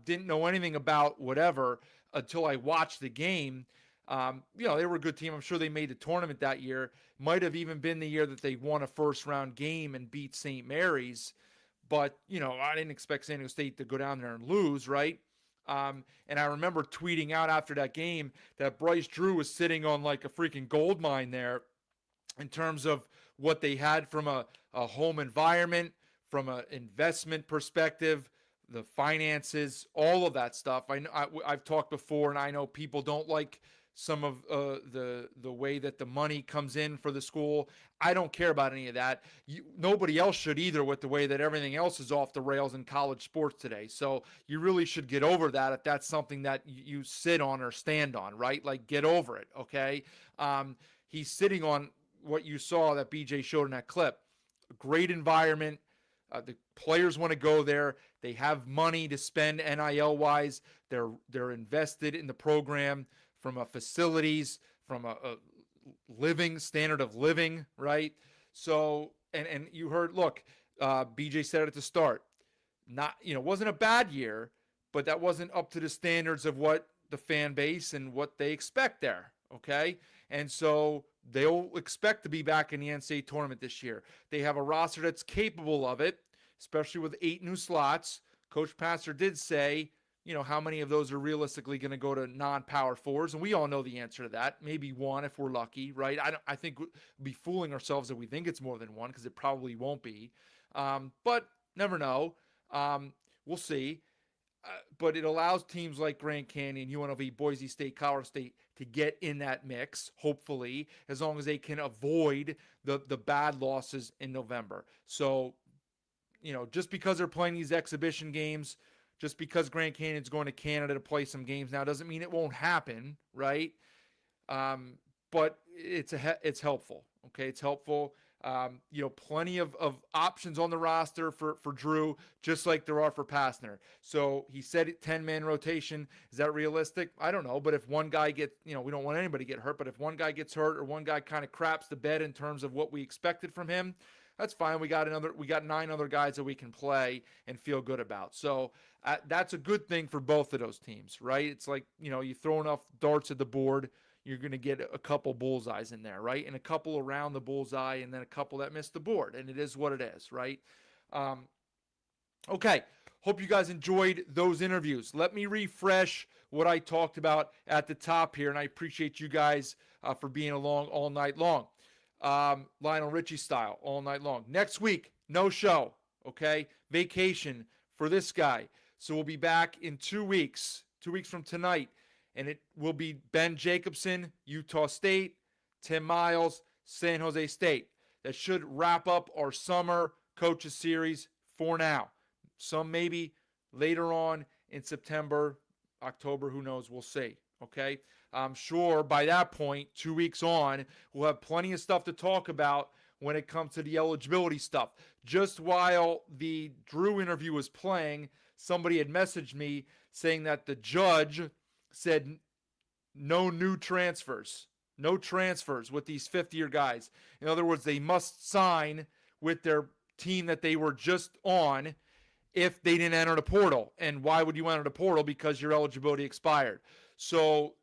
Speaker 8: Didn't know anything about whatever until I watched the game. They were a good team. I'm sure they made the tournament that year. Might have even been the year that they won a first round game and beat St. Mary's. But, I didn't expect San Diego State to go down there and lose, right? And I remember tweeting out after that game that Bryce Drew was sitting on like a freaking gold mine there in terms of what they had from a home environment, from an investment perspective, the finances, all of that stuff. I've talked before, and I know people don't like some of the way that the money comes in for the school. I don't care about any of that. Nobody else should either, with the way that everything else is off the rails in college sports today. So you really should get over that if that's something that you sit on or stand on, right? Like, get over it, okay? He's sitting on what you saw that BJ showed in that clip. A great environment. The players want to go there. They have money to spend NIL-wise. They're invested in the program from a facilities, from a living standard of living, right? So, and you heard, look, BJ said it at the start. Wasn't a bad year, but that wasn't up to the standards of what the fan base and what they expect there, okay? And so they'll expect to be back in the NCAA tournament this year. They have a roster that's capable of it, especially with 8 new slots. Coach Pastner did say, how many of those are realistically going to go to non-power fours? And we all know the answer to that. Maybe one if we're lucky, right? I think we'll be fooling ourselves if we think it's more than one, because it probably won't be. But never know. We'll see. But it allows teams like Grand Canyon, UNLV, Boise State, Colorado State to get in that mix, hopefully, as long as they can avoid the bad losses in November. So, just because they're playing these exhibition games, just because Grand Canyon's going to Canada to play some games now, doesn't mean it won't happen, right? But it's helpful, okay? It's helpful. Plenty of options on the roster for Drew, just like there are for Pastner. So he said 10-man rotation. Is that realistic? I don't know. But if one guy gets, we don't want anybody to get hurt, but if one guy gets hurt or one guy kind of craps the bed in terms of what we expected from him, that's fine. We got 9 other guys that we can play and feel good about. So that's a good thing for both of those teams, right? It's like, you throw enough darts at the board, you're going to get a couple bullseyes in there, right? And a couple around the bullseye, and then a couple that miss the board. And it is what it is, right? Okay. Hope you guys enjoyed those interviews. Let me refresh what I talked about at the top here, and I appreciate you guys for being along all night long. Lionel Richie style, all night long. Next week, no show, okay? Vacation for this guy. So we'll be back in 2 weeks from tonight. And it will be Ben Jacobson, Utah State, Tim Miles, San Jose State. That should wrap up our summer coaches series for now. Some maybe later on in September, October, who knows, we'll see, okay? I'm sure by that point, 2 weeks on, we'll have plenty of stuff to talk about when it comes to the eligibility stuff. Just while the Drew interview was playing, somebody had messaged me saying that the judge said no new transfers, no transfers with these fifth-year guys. In other words, they must sign with their team that they were just on if they didn't enter the portal. And why would you enter the portal? Because your eligibility expired. So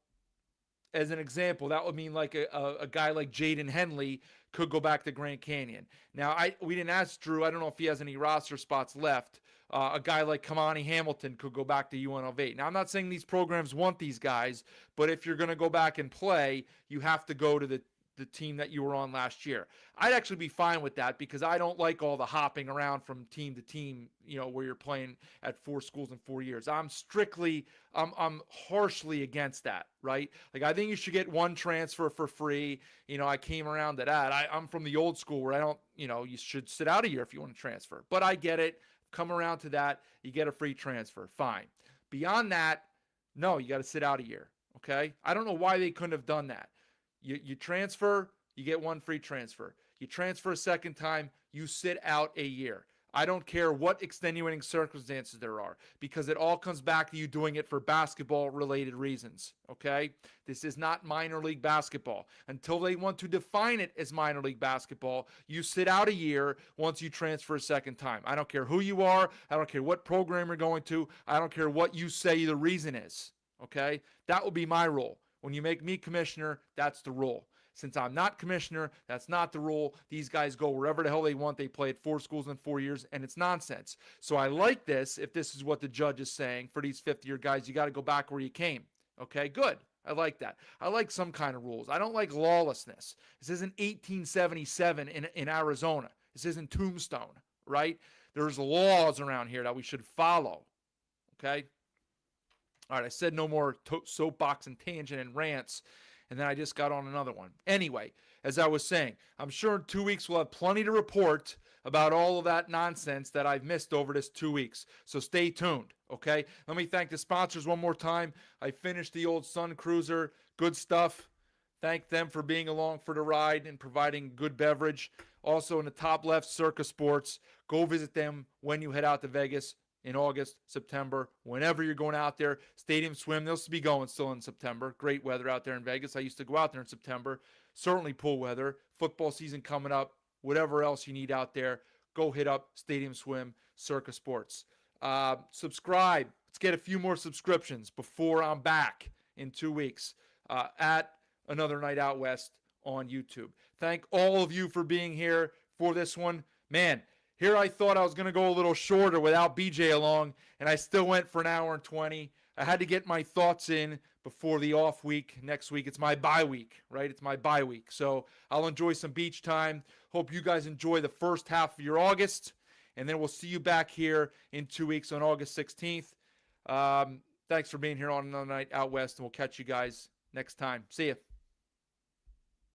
Speaker 8: as an example, that would mean like a guy like Jaden Henley could go back to Grand Canyon. Now, we didn't ask Drew. I don't know if he has any roster spots left. A guy like Kamani Hamilton could go back to UNLV. Now, I'm not saying these programs want these guys, but if you're going to go back and play, you have to go to the team that you were on last year. I'd actually be fine with that because I don't like all the hopping around from team to team, where you're playing at 4 schools in 4 years. I'm harshly against that, right? Like, I think you should get one transfer for free. I came around to that. I'm from the old school where I don't, you should sit out a year if you want to transfer. But I get it. Come around to that. You get a free transfer. Fine. Beyond that, no, you got to sit out a year. Okay? I don't know why they couldn't have done that. You transfer, you get one free transfer. You transfer a second time, you sit out a year. I don't care what extenuating circumstances there are, because it all comes back to you doing it for basketball-related reasons, okay? This is not minor league basketball. Until they want to define it as minor league basketball, you sit out a year once you transfer a second time. I don't care who you are. I don't care what program you're going to. I don't care what you say the reason is, okay? That will be my rule. When you make me commissioner, that's the rule. Since I'm not commissioner, that's not the rule. These guys go wherever the hell they want. They play at 4 schools in 4 years, and it's nonsense. So I like this. If this is what the judge is saying for these fifth-year guys, you got to go back where you came. Okay, good. I like that. I like some kind of rules. I don't like lawlessness. This isn't 1877 in Arizona. This isn't Tombstone, right? There's laws around here that we should follow. Okay? All right, I said no more soapbox and tangent and rants. And then I just got on another one. Anyway, as I was saying, I'm sure in 2 weeks we'll have plenty to report about all of that nonsense that I've missed over this 2 weeks. So stay tuned, okay? Let me thank the sponsors one more time. I finished the old Sun Cruiser. Good stuff. Thank them for being along for the ride and providing good beverage. Also in the top left, Circa Sports. Go visit them when you head out to Vegas in August, September, whenever you're going out there. Stadium Swim, they'll be going still in September. Great weather out there in Vegas. I used to go out there in September. Certainly pool weather. Football season coming up. Whatever else you need out there, go hit up Stadium Swim, Circa Sports. Subscribe. Let's get a few more subscriptions before I'm back in 2 weeks at Another Night Out West on YouTube. Thank all of you for being here for this one. Man, here I thought I was going to go a little shorter without BJ along, and I still went for an hour and 20. I had to get my thoughts in before the off week. Next week, it's my bye week, right? It's my bye week. So I'll enjoy some beach time. Hope you guys enjoy the first half of your August, and then we'll see you back here in 2 weeks on August 16th. Thanks for being here on Another Night Out West, and we'll catch you guys next time. See ya.